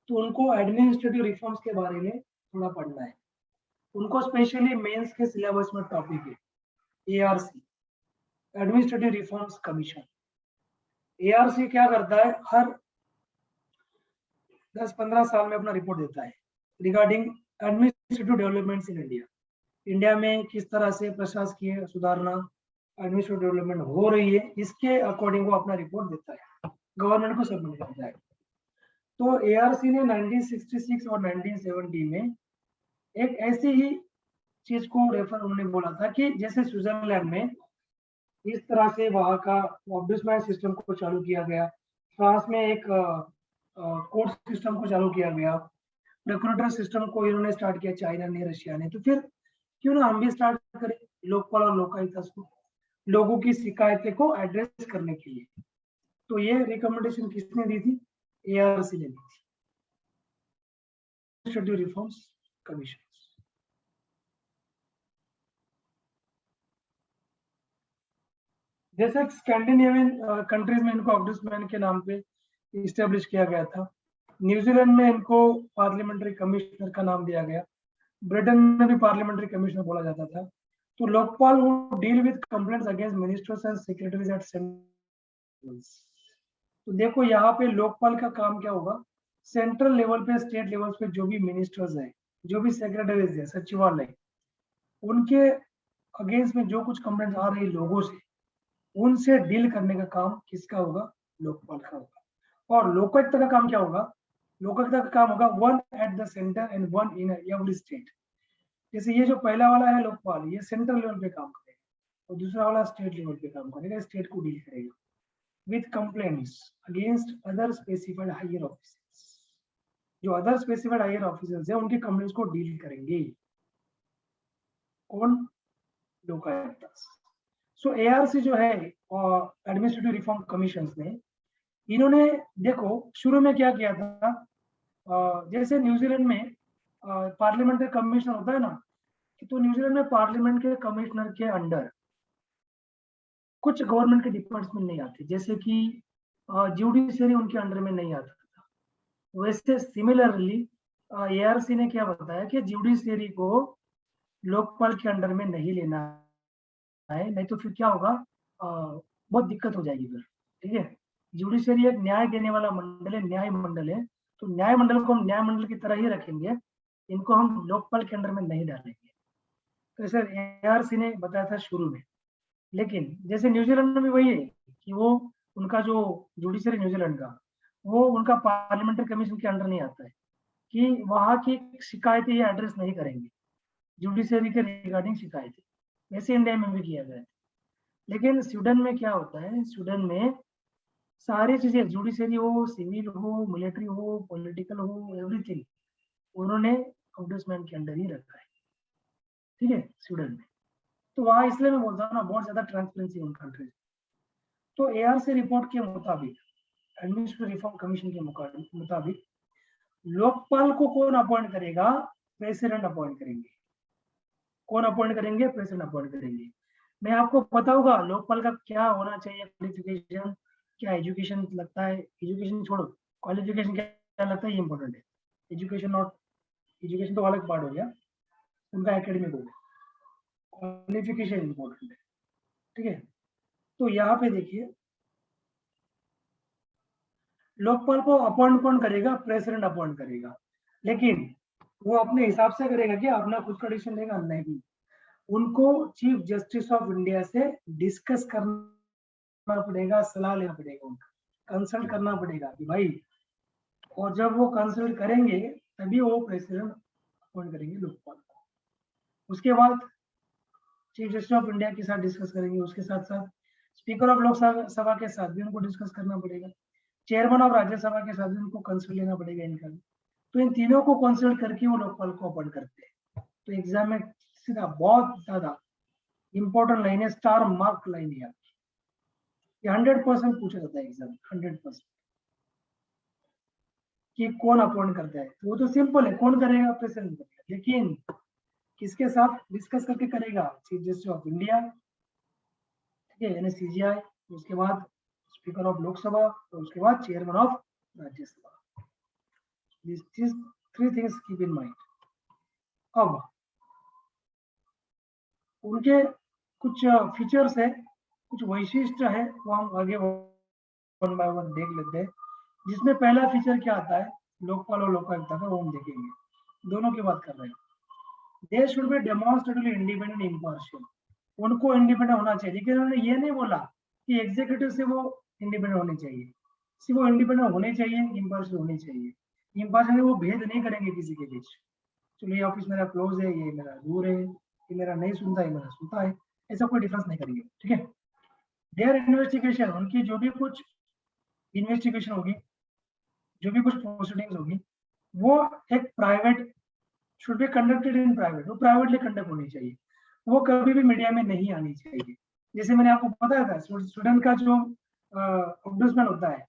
तो उनको एडमिनिस्ट्रेटिव रिफॉर्म्स के बारे में थोड़ा पढ़ना है। उनको स्पेशली मेंस के सिलेबस में टॉपिक है ARC, administrative reforms commission. ARC क्या करता है, हर 10-15 साल में अपना रिपोर्ट देता है regarding administrative developments in India. India में किस तरह से प्रशासकीय सुधारना, एडमिनिस्ट्रेटिव डेवलपमेंट हो रही है, इसके अकॉर्डिंग वो अपना रिपोर्ट देता है, गवर्नमेंट को सबमिट करता है। तो एआरसी ने 1966 और 1970 में एक ऐसी ही चीज को रेफर उन्होंने बोला था कि जैसे स्विट्जरलैंड में इस तरह से वहां का ऑब्वियसमेंट सिस्टम को चालू किया गया, फ्रांस में एक कोर्ट सिस्टम को चालू किया गया, रिक्रूटर सिस्टम को इन्होंने स्टार्ट किया चाइना ने, रशिया ने, तो फिर क्यों ना हम भी स्टार्ट करें लोकपाल और लोकायुक्त को, लोगों की शिकायतें को एड्रेस करने के लिए। तो ये रिकमेंडेशन किसने दी थी, एआरसी ने दी थी, एडमिनिस्ट्रेटिव रिफॉर्म्स कमीशन। जैसे स्कैंडिनेवियन कंट्रीज में इनको ऑब्डुसमैन के नाम पे इस्टेब्लिश किया गया था। न्यूजीलैंड में इनको पार्लियामेंट्री कमिश्नर का नाम दिया गया। ब्रिटेन में भी पार्लियामेंट्री कमिश्नर बोला जाता था। तो लोकपाल वो deal with complaints against ministers and secretaries at central. तो देखो यहाँ पे लोकपाल का काम क्या होगा, सेंट्रल लेवल पे, स्टेट लेवल पे जो भी मिनिस्टर्स है, जो भी सेक्रेटरीज है, सचिवालय, उनके अगेंस्ट में जो कुछ कंप्लेंट आ रही लोगों से, उनसे डील करने का काम किसका होगा, लोकपाल का होगा। और लोकायुक्त का काम क्या होगा, लोकायुक्त का काम होगा one at the centre and one in every state. जैसे ये जो पहला वाला है लोकपाल, ये सेंट्रल लेवल पे काम करेगा, और दूसरा वाला स्टेट लेवल पे काम करेगा, स्टेट को डील करेगा with complaints against other specified higher officers. जो अदर स्पेसिफाइड हायर ऑफिसर्स है उनके कंप्लेंट्स को डील करेंगे कौन, लोकायुक्त। सो एआरसी जो है एडमिनिस्ट्रेटिव रिफॉर्म कमीशन ने, इन्होंने देखो शुरू में क्या किया था, जैसे न्यूजीलैंड में पार्लियामेंट्री कमिश्नर होता है ना, तो न्यूजीलैंड में पार्लियामेंट के कमिश्नर के अंडर कुछ गवर्नमेंट के डिपार्टमेंट नहीं आते, जैसे कि जुडिशरी उनके अंडर में नहीं आता था। वैसे सिमिलरली एआरसी ने क्या बताया कि जुडिशरी को लोकपाल के अंडर में नहीं लेना है, नहीं तो फिर क्या होगा, बहुत दिक्कत हो जाएगी फिर। ठीक है, जुडिशरी एक न्याय देने वाला मंडल है, न्याय मंडल है, तो न्याय मंडल को हम न्याय मंडल की तरह ही रखेंगे, इनको हम लोकपाल के अंडर में नहीं डालेंगे। तो ऐसा एआरसी ने बताया था शुरू में। लेकिन जैसे न्यूजीलैंड में भी वही है कि वो उनका जो जुडिशरी न्यूजीलैंड का, वो उनका पार्लियामेंट्री कमीशन के अंडर नहीं आता है, कि वहां की शिकायतें ये एड्रेस नहीं करेंगे, जुडिशरी के रिगार्डिंग शिकायतें। वैसे इंडिया में भी किया गया है। लेकिन स्वीडन में क्या होता है, स्वीडन में सारी चीजें, जुडिशरी हो, सिविल हो, मिलिट्री हो, पॉलिटिकल हो, एवरीथिंग उन्होंने ऑब्डुसमैन के अंडर ही रखा है। ठीक है, स्वीडन में। तो वहां इसलिए मैं बोलता हूँ ना, बहुत ज्यादा ट्रांसपेरेंसी उन कंट्रीज। तो एआरसी रिपोर्ट के मुताबिक, एडमिनिस्ट्रेटिव रिफॉर्म कमीशन के मुताबिक, लोकपाल को कौन अपॉइंट करेगा, प्रेसिडेंट अपॉइंट करेंगे। कौन अपॉइंट करेंगे, प्रेसिडेंट अपॉइंट करेंगे। मैं आपको पता होगा लोकपाल का क्या होना चाहिए, क्वालिफिकेशन क्या, एजुकेशन लगता है, एजुकेशन छोड़ो, क्वालिफिकेशन क्या लगता है, ये इंपॉर्टेंट है। एजुकेशन नॉट, एजुकेशन तो अलग पार्ट हो गया, उनका एकेडमिक हो गया, क्वालिफिकेशन इंपॉर्टेंट है। ठीक है, तो यहाँ पे देखिए, लोकपाल को अपॉइंट कौन करेगा, प्रेसिडेंट अपॉइंट करेगा। लेकिन वो अपने हिसाब से करेगा क्या, अपना खुद का डिसीजन लेगा, नहीं। उनको चीफ जस्टिस ऑफ इंडिया से डिस्कस करना पड़ेगा, सलाह लेना पड़ेगा, उनका कंसल्ट करना पड़ेगा कि भाई, और जब वो कंसल्ट करेंगे तभी वो प्रेसिडेंट अपॉइंट करेंगे लोकपाल को। उसके बाद चीफ जस्टिस ऑफ इंडिया के साथ डिस्कस करेंगे, उसके साथ साथ स्पीकर ऑफ लोकसभा के साथ भी उनको डिस्कस करना पड़ेगा, चेयरमैन ऑफ राज्यसभा के साथ भी उनको कंसल्ट लेना पड़ेगा इनका। तो इन तीनों को कंसल्ट करके वो लोकपाल को अपॉइंट करते हैं। तो एग्जाम में सीधा बहुत ज्यादा इंपॉर्टेंट लाइन है, स्टार मार्क लाइन है, ये 100% पूछा जाता है एग्जाम, 100% कि कौन अपॉइंट करता है। तो वो तो सिंपल है, कौन करेगा, प्रेसिडेंट करेगा। लेकिन किसके साथ डिस्कस करके करेगा, चीफ जस्टिस ऑफ इंडिया, ठीक है, यानी सीजीआई, उसके बाद स्पीकर ऑफ लोकसभा, और उसके बाद chairman of Rajya Sabha. These three things keep in mind. अब उनके कुछ फीचर्स है, कुछ वैशिष्ट है, वो हम आगे वन बाय वन देख लेते हैं। जिसमें पहला फीचर क्या आता है, लोकपाल और लोकायुक्त का, वो हम देखेंगे। दोनों की बात कर रहे हैं। They should be demonstratively independent, impartial. उनको इंडिपेंडेंट होना चाहिए, लेकिन उन्होंने ये नहीं बोला कि एग्जीक्यूटिव से वो इंडिपेंडेंट होने चाहिए, सिर्फ वो इंडिपेंडेंट होने चाहिए, इम्पार्शियल होने चाहिए। इम्पार्शियल वो भेद नहीं करेंगे किसी के बीच, चलो ये ऑफिस मेरा क्लोज है, ये मेरा दूर है, ये मेरा नहीं सुनता है, मेरा सुनता है, ऐसा कोई डिफरेंस नहीं करेंगे। ठीक है, देयर इन्वेस्टिगेशन, उनकी जो भी कुछ इन्वेस्टिगेशन होगी, जो भी कुछ प्रोसीडिंग्स होगी, वो एक private, should be conducted in private, वो प्राइवेटली कंडक्ट होनी चाहिए, वो कभी भी मीडिया में नहीं आनी चाहिए। जैसे मैंने आपको बताया था, स्टूडेंट का जो ऑब्डुसमैन होता है,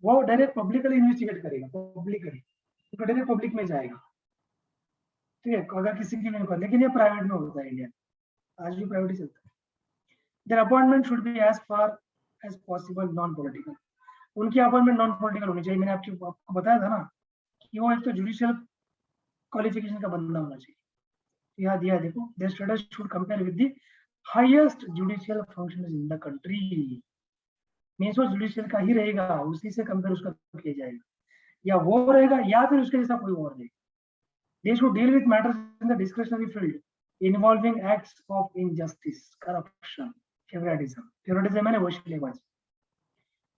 वो डायरेक्ट पब्लिकली इन्वेस्टिगेट करेगा, पब्लिकली, तो डायरेक्ट पब्लिक में जाएगा। ठीक है, अगर किसी की नहीं होगा, लेकिन ये प्राइवेट में होता है, इंडिया आज भी प्राइवेट ही चलता है। Their appointment should be as far as possible non political. उनकी अपॉइंटमेंट नॉन पॉलिटिकल होनी चाहिए। मैंने आपको बताया था ना कि वो एक तो जुडिशियल क्वालिफिकेशन का बंदा होना चाहिए। यहाँ दिया देखो, their status should compare with the highest judicial functionaries in the country. Means वो जुडिशियल का ही रहेगा, उसी से कंपेयर उसका किया जाएगा, या वो रहेगा या फिर उसके जैसा कोई और रहेगा। They should deal with matters in the discretionary field involving acts of injustice, corruption, favoritism. Favoritism है वोशिलेबाजी,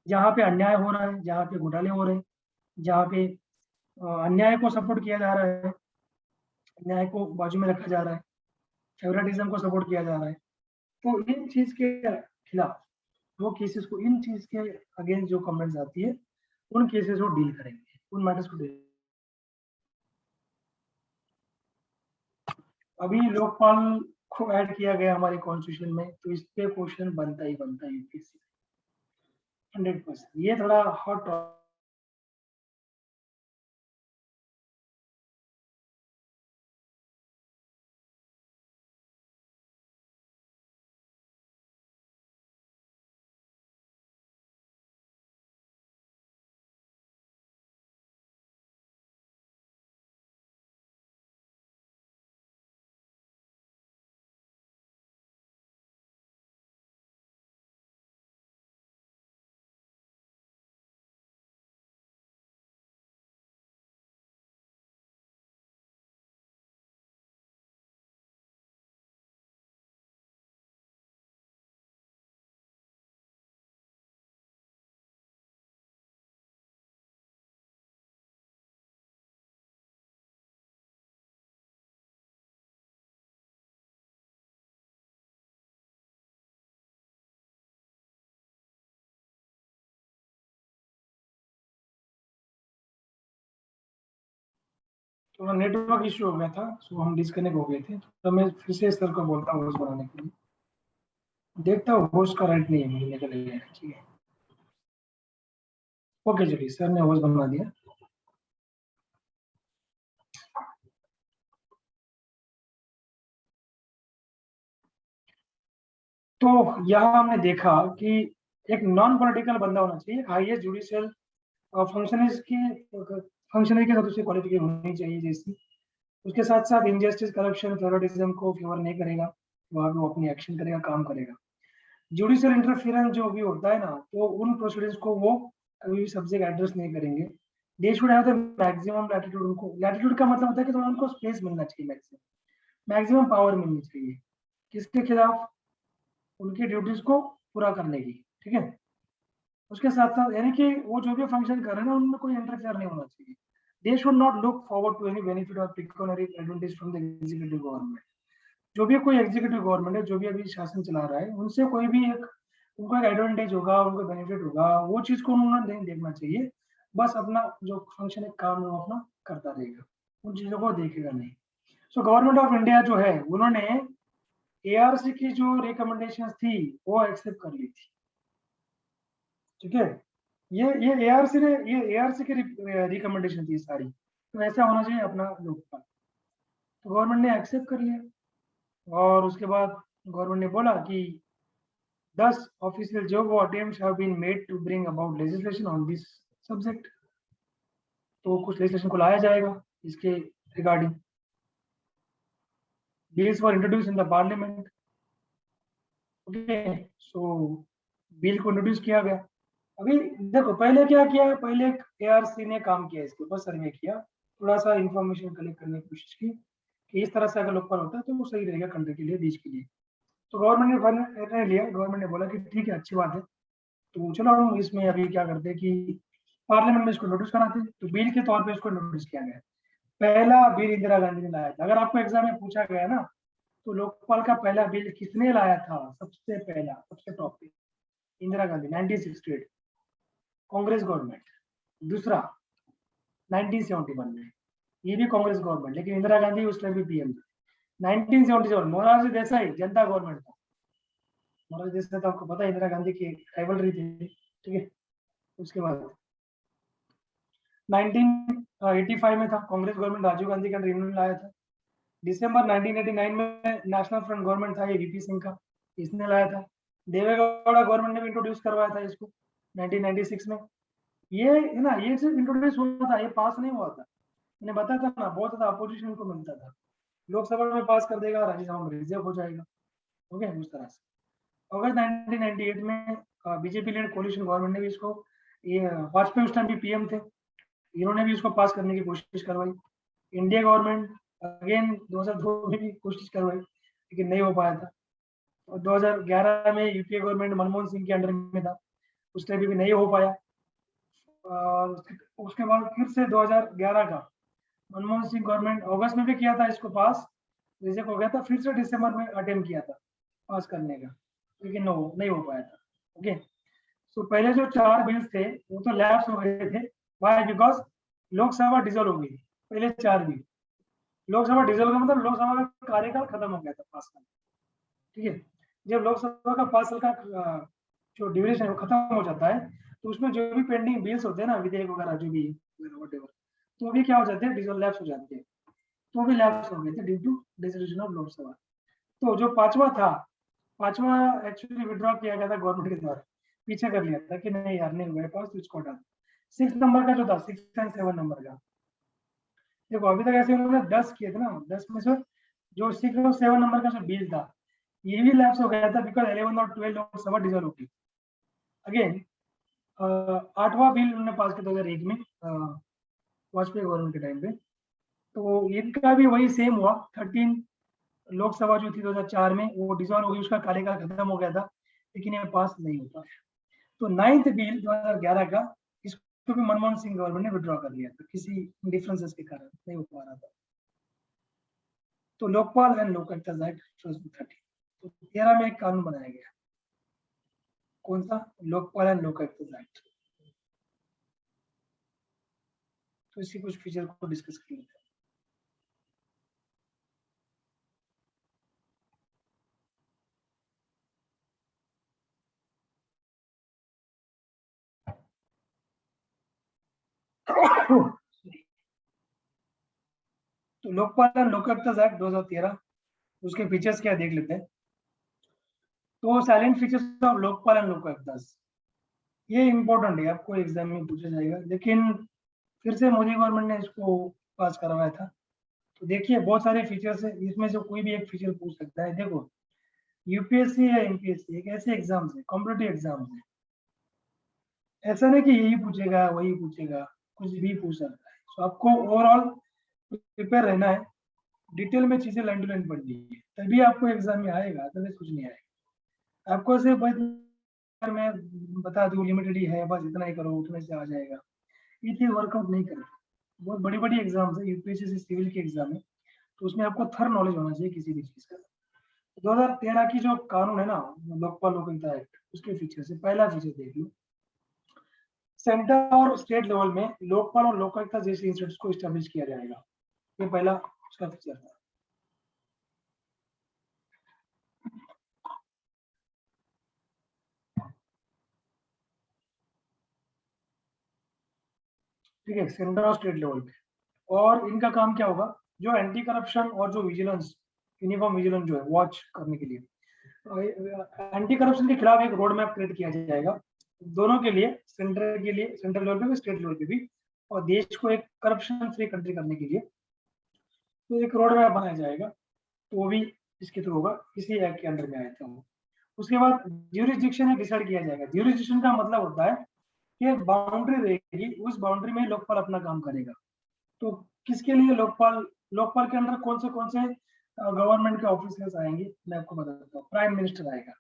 जहाँ पे अन्याय हो रहा है, जहाँ पे घोटाले हो रहे हैं, जहाँ पे अन्याय को सपोर्ट किया जा रहा है, अन्याय को बाजू में रखा जा रहा है, फेवरेटिज्म को सपोर्ट किया जा रहा है। तो इन चीज के खिलाफ वो केसेस को, इन चीज के अगेंस्ट जो कमेंट्स आती है, उन केसेस को डील करेंगे, उन मैटर्स को डील। अभी लोकपाल को ऐड किया गया हमारे कॉन्स्टिट्यूशन में, तो इस पे क्वेश्चन बनता ही यूपीएससी 100%। ये थोड़ा हॉट थोड़ा नेटवर्क इश्यू हो गया था, सो हम डिस्कनेक्ट हो गए थे। तो मैं फिर से सर को बोलता हूँ होस्ट बनाने के लिए। देखता हूँ होस्ट का राइट नहीं है, मुझे निकल गया। ठीक है, ओके चलिए, सर ने होस्ट बना दिया। तो यहाँ हमने देखा कि एक नॉन पॉलिटिकल बंदा होना चाहिए, हाईएस्ट जुडिशियल फंक्शनरीज के साथ उसकी क्वालिफिकेशन होनी चाहिए जैसी। उसके साथ साथ इनजस्टिस, करप्शन, फेवरेटिज्म को फेवर नहीं करेगा, वहाँ पे वो अपनी एक्शन करेगा, काम करेगा। जुडिशियल इंटरफेरेंस जो भी होता है ना, तो उन प्रोसीडिंग्स को वो कभी भी सब्जेक्ट एड्रेस नहीं करेंगे। They should have the maximum latitude. उनको लैटिट्यूड का मतलब होता है कि थोड़ा उनको स्पेस मिलना चाहिए, मैक्सिमम पावर मिलनी चाहिए। किसके खिलाफ? उनकी ड्यूटीज को पूरा करने की। ठीक है, उसके साथ साथ यानी कि वो जो भी फंक्शन कर रहे हैं ना, उनमें कोई इंटरफेयर नहीं होना चाहिए। They should not look forward to any benefit or pecuniary advantage from the executive government. जो भी कोई एग्जीक्यूटिव गवर्नमेंट है, जो भी अभी शासन चला रहा है, उनसे कोई भी एक उनको एक एडवांटेज होगा, उनको बेनिफिट होगा, वो चीज को उन्होंने नहीं देखना चाहिए। बस अपना जो फंक्शन है, काम है, वो अपना करता रहेगा, उन चीजों को देखेगा नहीं। सो गवर्नमेंट ऑफ इंडिया जो है, उन्होंने एआरसी की जो रिकमेंडेशंस थी वो एक्सेप्ट कर ली थी। ठीक है, ये एआरसी की रिकमेंडेशन थी सारी, तो ऐसा होना चाहिए अपना लोकपाल। तो गवर्नमेंट ने एक्सेप्ट कर लिया, और उसके बाद गवर्नमेंट ने बोला कि 10 official job attempts have been made to bring about legislation on this subject. तो कुछ लेजिस्लेशन को लाया जाएगा इसके regarding. Bills were introduce in the parliament. Okay, so bill को इंट्रोड्यूस किया गया। अभी देखो, पहले क्या किया, पहले एआरसी ने काम किया, इसके ऊपर सर्वे किया, थोड़ा सा इंफॉर्मेशन कलेक्ट करने की कोशिश की कि इस तरह से अगर लोकपाल होता है तो वो सही रहेगा कंट्री के लिए, देश के लिए। तो गवर्नमेंट ने निर्णय लिया, गवर्नमेंट ने बोला कि ठीक है, अच्छी बात है, तो चलो हम इसमें अभी क्या करते हैं कि पार्लियामेंट में इसको नोटिस कराते हैं। तो बिल के तौर पे इसको नोटिस किया गया। पहला बिल इंदिरा गांधी ने लाया था। अगर आपको एग्जाम में पूछा गया ना, तो लोकपाल का पहला बिल किसने लाया था? सबसे पहला, सबसे टॉप पे इंदिरा गांधी, 1968, कांग्रेस गवर्नमेंट। दूसरा 1971 में, ये भी कांग्रेस गवर्नमेंट, लेकिन इंदिरा गांधी उस टाइम भी पीएम थी। 1977 मोरारजी देसाई, जनता गवर्नमेंट था। मोरारजी देसाई तो आपको पता है, इंदिरा गांधी की राइवलरी थी। ठीक है, उसके बाद 1985 में था कांग्रेस गवर्नमेंट, राजीव गांधी का इन्होंने लाया था। दिसंबर 1989 में नेशनल फ्रंट गवर्नमेंट था, ये वीपी सिंह का, इसने लाया था। देवेगौड़ा गवर्नमेंट ने भी इंट्रोड्यूस करवाया था इसको 1996 में। ये है ना, ये सिर्फ इंट्रोड्यूस हुआ था, ये पास नहीं हुआ था। मैंने बताया था ना, बहुत ज्यादा अपोजिशन को मिलता था। लोकसभा में पास कर देगा, राज्यसभा में रिजेक्ट हो जाएगा। ओके, उस तरह से अगस्त 1998 में बीजेपी लेड कोलिशन गवर्नमेंट ने भी इसको, ये वाजपेयी उस टाइम भी पीएम थे, इन्होंने भी इसको पास करने की कोशिश करवाई। इंडिया गवर्नमेंट अगेन 2002 में भी कोशिश करवाई, लेकिन नहीं हो पाया था। और 2011 में यूपीए गवर्नमेंट मनमोहन सिंह के अंडर में था, उस टाइम भी नहीं हो पाया। और उसके बाद फिर से 2011 का मनमोहन सिंह गवर्नमेंट अगस्त में भी किया था इसको पास, रिजेक्ट हो गया था। फिर से दिसंबर में अटेम्प्ट किया था पास करने का, लेकिन नहीं हो पाया था। ओके, सो पहले जो 4 बिल्स थे वो तो लैप्स हो गए थे। वाई? बिकॉज लोकसभा डिसॉल्व हो गई थी। पहले 4 बिल लोकसभा डिसॉल्व का मतलब लोकसभा का कार्यकाल खत्म हो गया था पास करना। ठीक है, जब लोकसभा का 5 साल का जो ड्यूरेशन है वो खत्म हो जाता है, तो उसमें जो भी पेंडिंग बिल्स होते हैं ना, विधेयक वगैरह जो भी व्हाटएवर, तो भी क्या हो जाते हैं, डिसॉल्व लैप्स हो जाते हैं। तो भी लैप्स हो गए थे due to dissolution of Lok Sabha. तो जो पांचवा एक्चुअली विड्रॉ किया गया था गवर्नमेंट के द्वारा, पीछे कर लिया था कि नहीं यार नहीं हुआ पास, तो इसको हटा। 6 नंबर का जो था, 6 एंड 7 नंबर का, देखो अभी तक ऐसे उन्होंने 10 किए थे ना, 10 में से जो 6 और 7 नंबर का जो बिल था ये भी लैप्स हो गया था, बिकॉज 11 और 12 लोकसभा डिसॉल्व हो गई। अगेन 8वां बिल उन्होंने पास किया 2001 में वाजपेयी गवर्नमेंट के टाइम पे। तो इनका भी वही सेम हुआ। 13 लोकसभा जो थी 2004 में वो डिसॉल्व हो गई, उसका कार्यकाल खत्म हो गया था, लेकिन ये पास नहीं हो पाया। तो 9th बिल 2011 का, इसको भी मनमोहन सिंह गवर्नमेंट ने विड्रॉ कर लिया था, किसी डिफरेंसेस के कारण नहीं हो पा रहा था। तो लोकपाल एंड लोक आयुक्त एक्ट 2013, तो 13 में एक कानून बनाया गया। कौन सा? लोकपाल एंड लोक आयुक्त एक्ट। तो इसी कुछ फीचर को डिस्कस कर लेते हैं। तो लोकपाल एंड लोक आयुक्त एक्ट 2013, उसके फीचर्स क्या देख लेते हैं। तो salient features of Lokpal and लोक आयुक्त, ये इंपॉर्टेंट है, आपको एग्जाम में पूछा जाएगा, लेकिन फिर से मोदी गवर्नमेंट ने इसको पास करवाया था। तो देखिए बहुत सारे फीचर्स है, इसमें से कोई भी एक फीचर पूछ सकता है। देखो यूपीएससी या एमपीएससी एक ऐसे एग्जाम्स है, कॉम्पिटिटिव एग्जाम्स है, ऐसा नहीं कि यही पूछेगा वही पूछेगा, कुछ भी पूछ सकता है। तो आपको ओवरऑल प्रिपेयर रहना है, डिटेल में चीजें लाइन टू लाइन पढ़नी है, तभी आपको एग्जाम में आएगा, तभी कुछ नहीं आएगा। आपको सिर्फ मैं बता दूं लिमिटेड ही है, बस इतना ही करो उतने से आ जाएगा, ये चीज वर्कआउट नहीं करेगा। बहुत बड़ी बड़ी एग्जाम्स है, यूपीएससी से सिविल के एग्जाम है, तो उसमें आपको थर नॉलेज होना चाहिए किसी भी चीज का। 2013 की जो कानून है ना, लोकपाल लोक आयुक्त एक्ट, उसके फीचर से पहला फीचर देख लो। सेंटर और स्टेट लेवल में लोकपाल और लोक आयुक्त जैसे इंस्टीट्यूट्स को स्टैब्लिश किया जाएगा, ये पहला उसका फीचर था। ठीक है, सेंटर और स्टेट लेवल पे। और इनका काम क्या होगा, जो एंटी करप्शन और जो विजिलेंस, यूनिफॉर्म विजिलेंस जो है वॉच करने के लिए, एंटी करप्शन के खिलाफ एक रोड मैप क्रिएट किया जाएगा, दोनों के लिए, सेंटर के लिए, सेंट्रल लेवल पे भी, स्टेट लेवल पे भी, और देश को एक करप्शन फ्री कंट्री करने के लिए तो एक रोड मैप बनाया जाएगा। तो वो भी इसके थ्रू होगा, इसी एक्ट के अंडर में आया था वो। उसके बाद ज्यूरिसडिक्शन डिसाइड किया जाएगा। ज्यूरिसडिक्शन का मतलब होता है कि बाउंड्री रहेगी, उस बाउंड्री में लोकपाल अपना काम करेगा। तो किसके लिए लोकपाल, लोकपाल के अंदर कौन से गवर्नमेंट के ऑफिसर्स आएंगे, मैं आपको बताता हूँ। प्राइम मिनिस्टर आएगा,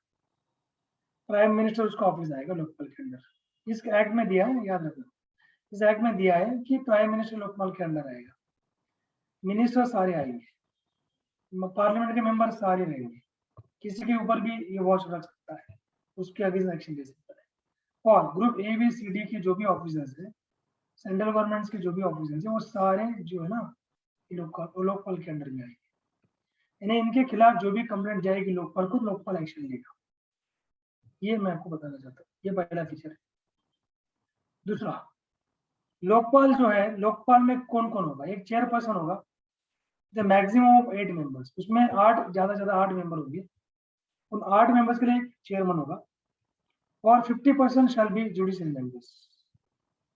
प्राइम मिनिस्टर उसका ऑफिस आएगा लोकपाल के अंदर। इस एक्ट में दिया है, याद रखना, इस एक्ट में दिया है कि प्राइम मिनिस्टर लोकपाल के अंदर आएगा, मिनिस्टर सारे आएंगे, पार्लियामेंट के मेंबर सारे रहेंगे, किसी के ऊपर भी ये वॉच रख सकता है, उसके अगेंस्ट एक्शन ले सकता है। और group A B C D के जो भी ऑफिसर्स है, सेंट्रल गवर्नमेंट के जो भी ऑफिसर्स है, वो सारे जो है ना लोकपाल के अंडर में आएंगे। यानी इनके खिलाफ जो भी कंप्लेंट जाएगी लोकपाल को, लोकपाल एक्शन लेगा। ये मैं आपको बताना चाहता हूँ, ये पहला फीचर है। दूसरा, लोकपाल जो है, लोकपाल में कौन कौन होगा, एक चेयरपर्सन होगा, द मैक्सिमम ऑफ 8 मेंबर्स, उसमें 8 ज्यादा 8 मेंबर होंगे। उन 8 मेंबर्स के लिए एक चेयरमैन होगा और 50% शैल बी जुडिशियल मेंबर्स।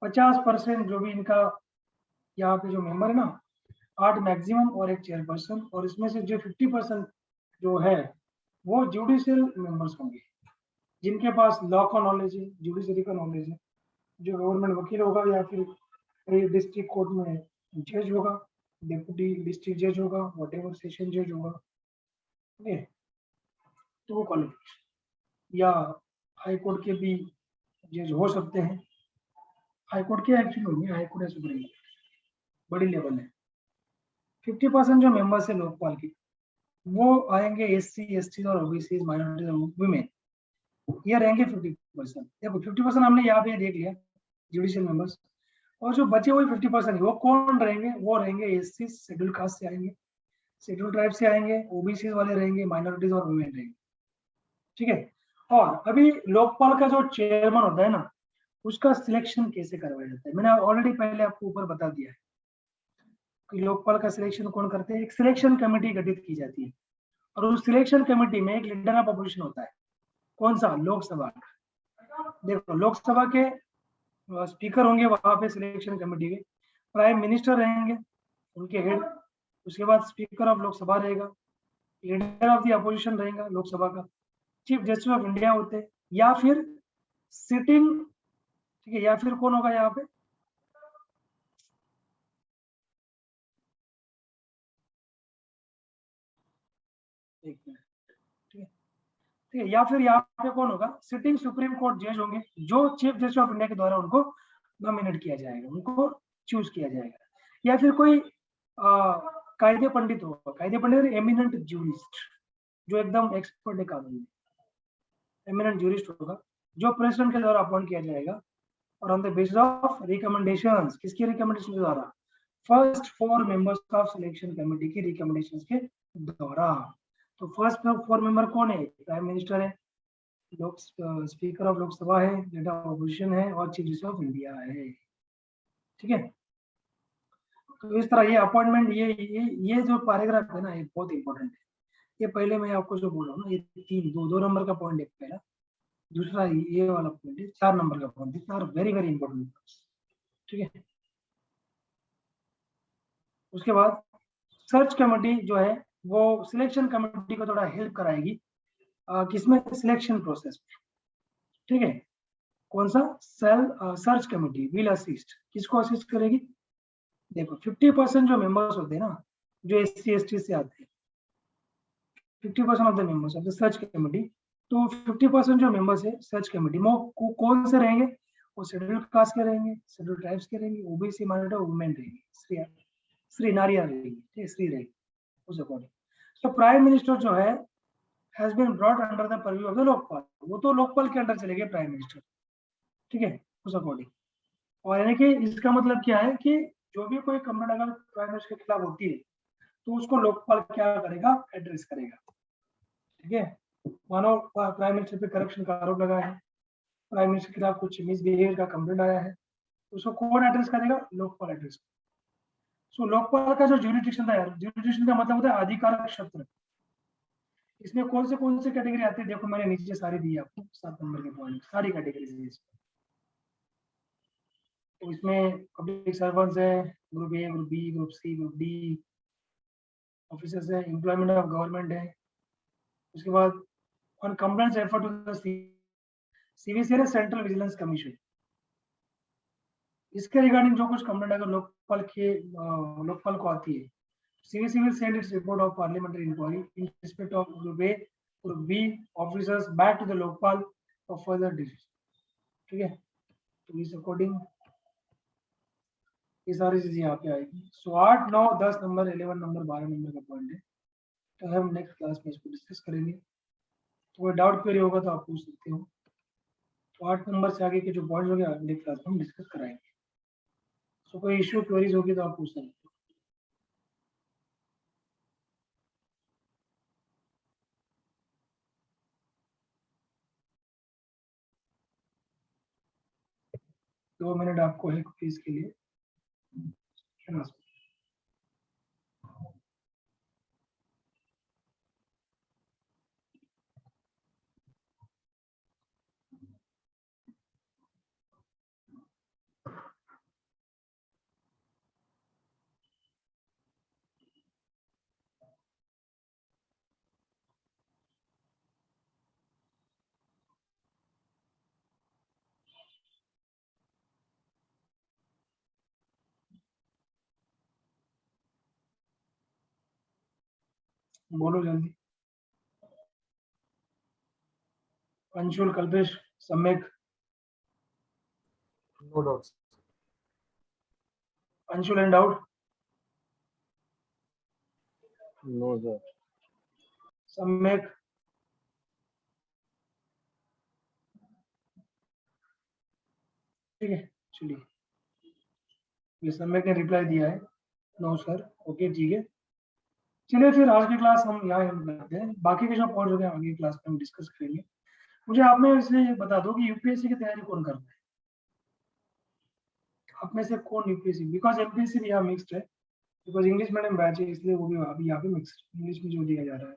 50% जो भी इनका यहाँ पे जो मेंबर है ना, 8 मैक्सिमम और एक चेयरपर्सन, और इसमें से जो 50% जो है वो जुडिशियल मेंबर्स होंगे, जिनके पास लॉ का नॉलेज है, जुडिशरी का नॉलेज है, जो गवर्नमेंट वकील होगा या फिर डिस्ट्रिक्ट कोर्ट में जज होगा, डिप्टी डिस्ट्रिक्ट जज होगा, व्हाटएवर सेशन जज होगा, ठीक है, तो वो क्वालिफिकेशन, या हाई कोर्ट के भी जज हो सकते हैं। हाई कोर्ट के एक्चुअली होंगे, हाई कोर्ट या सुप्रीम कोर्ट बड़ी लेवल है। 50% जो मेंबर्स है लोकपाल के, वो आएंगे SC ST और OBC माइनॉरिटी और वुमेन, ये रहेंगे 50%। देखो 50% हमने यहाँ पे देख लिया जुडिशियल मेंबर्स, और जो बचे हुए 50% वो कौन रहेंगे? वो रहेंगे SC शेड्यूल कास्ट से आएंगे, शेड्यूल ट्राइब से आएंगे, OBC वाले रहेंगे, माइनॉरिटीज और वुमेन रहेंगे, ठीक है। और अभी लोकपाल का जो चेयरमैन होता है ना, उसका सिलेक्शन कैसे करवाया जाता है, मैंने ऑलरेडी पहले आपको ऊपर बता दिया है कि लोकपाल का सिलेक्शन कौन करते हैं। एक सिलेक्शन कमेटी गठित की जाती है और उस सिलेक्शन कमेटी में एक लीडर ऑफ अपोजिशन होता है। कौन सा? लोकसभा का। देखो लोकसभा के स्पीकर होंगे वहां पे सिलेक्शन कमेटी के, प्राइम मिनिस्टर रहेंगे उनके हेड, उसके बाद स्पीकर ऑफ लोकसभा रहेगा, लीडर ऑफ द अपोजिशन रहेगा लोकसभा का, चीफ जस्टिस ऑफ इंडिया होते हैं, या फिर सिटिंग, ठीक है, या फिर कौन होगा यहाँ पे? एक मिनट, ठीक है, ठीक है, या फिर यहाँ पे कौन होगा? सिटिंग सुप्रीम कोर्ट जज होंगे, जो चीफ जस्टिस ऑफ इंडिया के द्वारा उनको नॉमिनेट किया जाएगा, उनको चूज किया जाएगा। या फिर कोई कायदे पंडित होगा, कायदे पंडित एमिनेंट जूरिस्ट, जो एकदम एक्सपर्ट है कानून में, एमिनेंट जूरिस्ट होगा, जो प्रेसिडेंट के द्वारा अपॉइंट किया जाएगा और on the basis of recommendations, किसकी रिकमेंडेशन के द्वारा? First 4 members of selection committee की रिकमेंडेशंस के द्वारा। तो फर्स्ट 4 मेंबर कौन है? प्राइम मिनिस्टर है, लोक स्पीकर ऑफ लोकसभा है, लीडर ऑफ अपोजिशन है और चीफ जस्टिस ऑफ इंडिया है, ठीक है। तो इस तरह ये अपॉइंटमेंट, ये जो पैराग्राफ है ना, ये बहुत इंपॉर्टेंट है। ये पहले मैं आपको जो बोल रहा हूँ ना, ये दो नंबर का पॉइंट है पहला, दूसरा ये वाला पॉइंट है 4 नंबर का point, this are very very important, ठीक है। उसके बाद सर्च कमेटी जो है वो सिलेक्शन कमेटी को थोड़ा हेल्प कराएगी किसमें? सिलेक्शन प्रोसेस में, ठीक है। कौन सा? सर्च कमेटी विल असिस्ट, किसको असिस्ट करेगी? देखो 50% जो मेंबर्स होते हैं ना, जो SC ST से आते हैं, 50% of the members of the search committee, तो 50% जो मेंबर्स है सर्च कमेटी में वो कौन से रहेंगे? वो शेड्यूल कास्ट के रहेंगे, शेड्यूल ट्राइब्स के रहेंगे, OBC माइनॉरिटी और वुमेन रहेंगे, स्त्री नारियां रहेंगी, ठीक है, स्त्री रहेगी उस अकॉर्डिंग। तो प्राइम मिनिस्टर जो है has been brought under the purview of the Lokpal, वो तो लोकपाल के अंडर चले गए प्राइम मिनिस्टर, ठीक है, उस अकॉर्डिंग। और यानी कि इसका मतलब क्या है कि जो भी कोई कंप्लेंट अगर प्राइम मिनिस्टर के खिलाफ होती है तो उसको लोकपाल क्या करेगा? एड्रेस करेगा, ठीक है। मानो प्राइम मिनिस्टर पे करप्शन का आरोप लगा है, प्राइम मिनिस्टर के खिलाफ कुछ मिसबिहेवियर का कंप्लेंट आया है, तो उसको कौन एड्रेस करेगा? लोकपाल एड्रेस। सो लोकपाल का जो ज्यूरिडिक्शन था, ज्यूरिडिक्शन का मतलब होता है अधिकारक क्षेत्र। इसमें कौन से कैटेगरी आते हैं? देखो मैंने नीचे सारी दी आपको, 7 नंबर के पॉइंट, सारी कैटेगरीज है इसमें। तो इसमें पब्लिक सर्वेंट्स है, group A, group B, group C, group D, officers है, एम्प्लॉयमेंट ऑफ गवर्नमेंट है। उसके बाद on complaints effort to the CVC है, सेंट्रल विजिलेंस कमीशन। इसके रिगार्डिंग जो कुछ कंप्लेंट अगर लोकपाल को आती है, CVC will send its report of parliamentary inquiry in respect of Group A, Group B officers back to the Lokpal for further decision, ठीक है। तो इस अकॉर्डिंग ये सारी चीजें यहाँ पे आएगी। सो 8, 9, 10 नंबर, 11 नंबर, 12 नंबर का पॉइंट है, तो हम नेक्स्ट क्लास में इसको डिस्कस करेंगे। तो कोई डाउट क्वेरी होगा तो आप पूछ सकते हो। तो 8 नंबर से आगे के जो पॉइंट होंगे अगले क्लास में हम डिस्कस कराएंगे। सो कोई इश्यू क्वेरीज होगी तो आप पूछ सकते हो। दो मिनट आपको है क्विज के लिए। बोलो जल्दी। Anshul, Kalpesh, Samyak. No doubts. Anshul and doubt. No sir. Samyak. ठीक है, चलिए, ये सम्यक ने रिप्लाई दिया है, नो सर। ओके, ठीक है, चलिए फिर आज की क्लास हम यहाँ एंड करते हैं। बाकी के जो पॉइंट होंगे आगे क्लास में हम डिस्कस करेंगे। मुझे आप में इसलिए बता दो कि यूपीएससी की तैयारी कौन करता है, आप में से कौन यूपीएससी, बिकॉज एमपीएससी भी यहाँ मिक्स्ड है, बिकॉज इंग्लिश मीडियम बैच है, इसलिए वो भी अभी यहाँ पे मिक्स्ड इंग्लिश में जो दिया जा रहा है।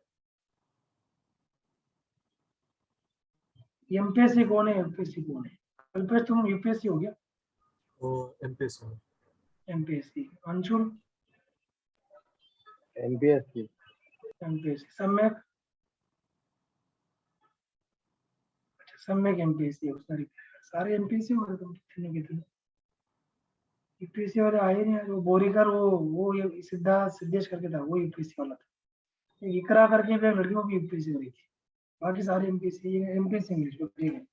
एमपीएससी कौन है, यूपीएससी कौन है? कल्पेश तुम यूपीएससी हो गया? वो एमपीएससी में। एमपीएससी। अंशुल? एमपीएससी। एमपीएससी। सम्यक? अच्छा, सम्यक एमपीएससी है, सारे एमपीएससी हो रहे तुम कितने कितने। यूपीएससी वाले आए नहीं, जो बोरीकर वो ये सिद्धेश करके था, वो यूपीएससी वाला था। इकरा करके भी लड़कियों भी यूपीएससी करी थी, बाकी सारे एमपीएससी इंग्लिश में। ठीक है,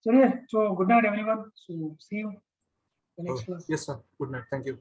चलिए, so good night everyone, so see you next class. Yes sir, good night, thank you.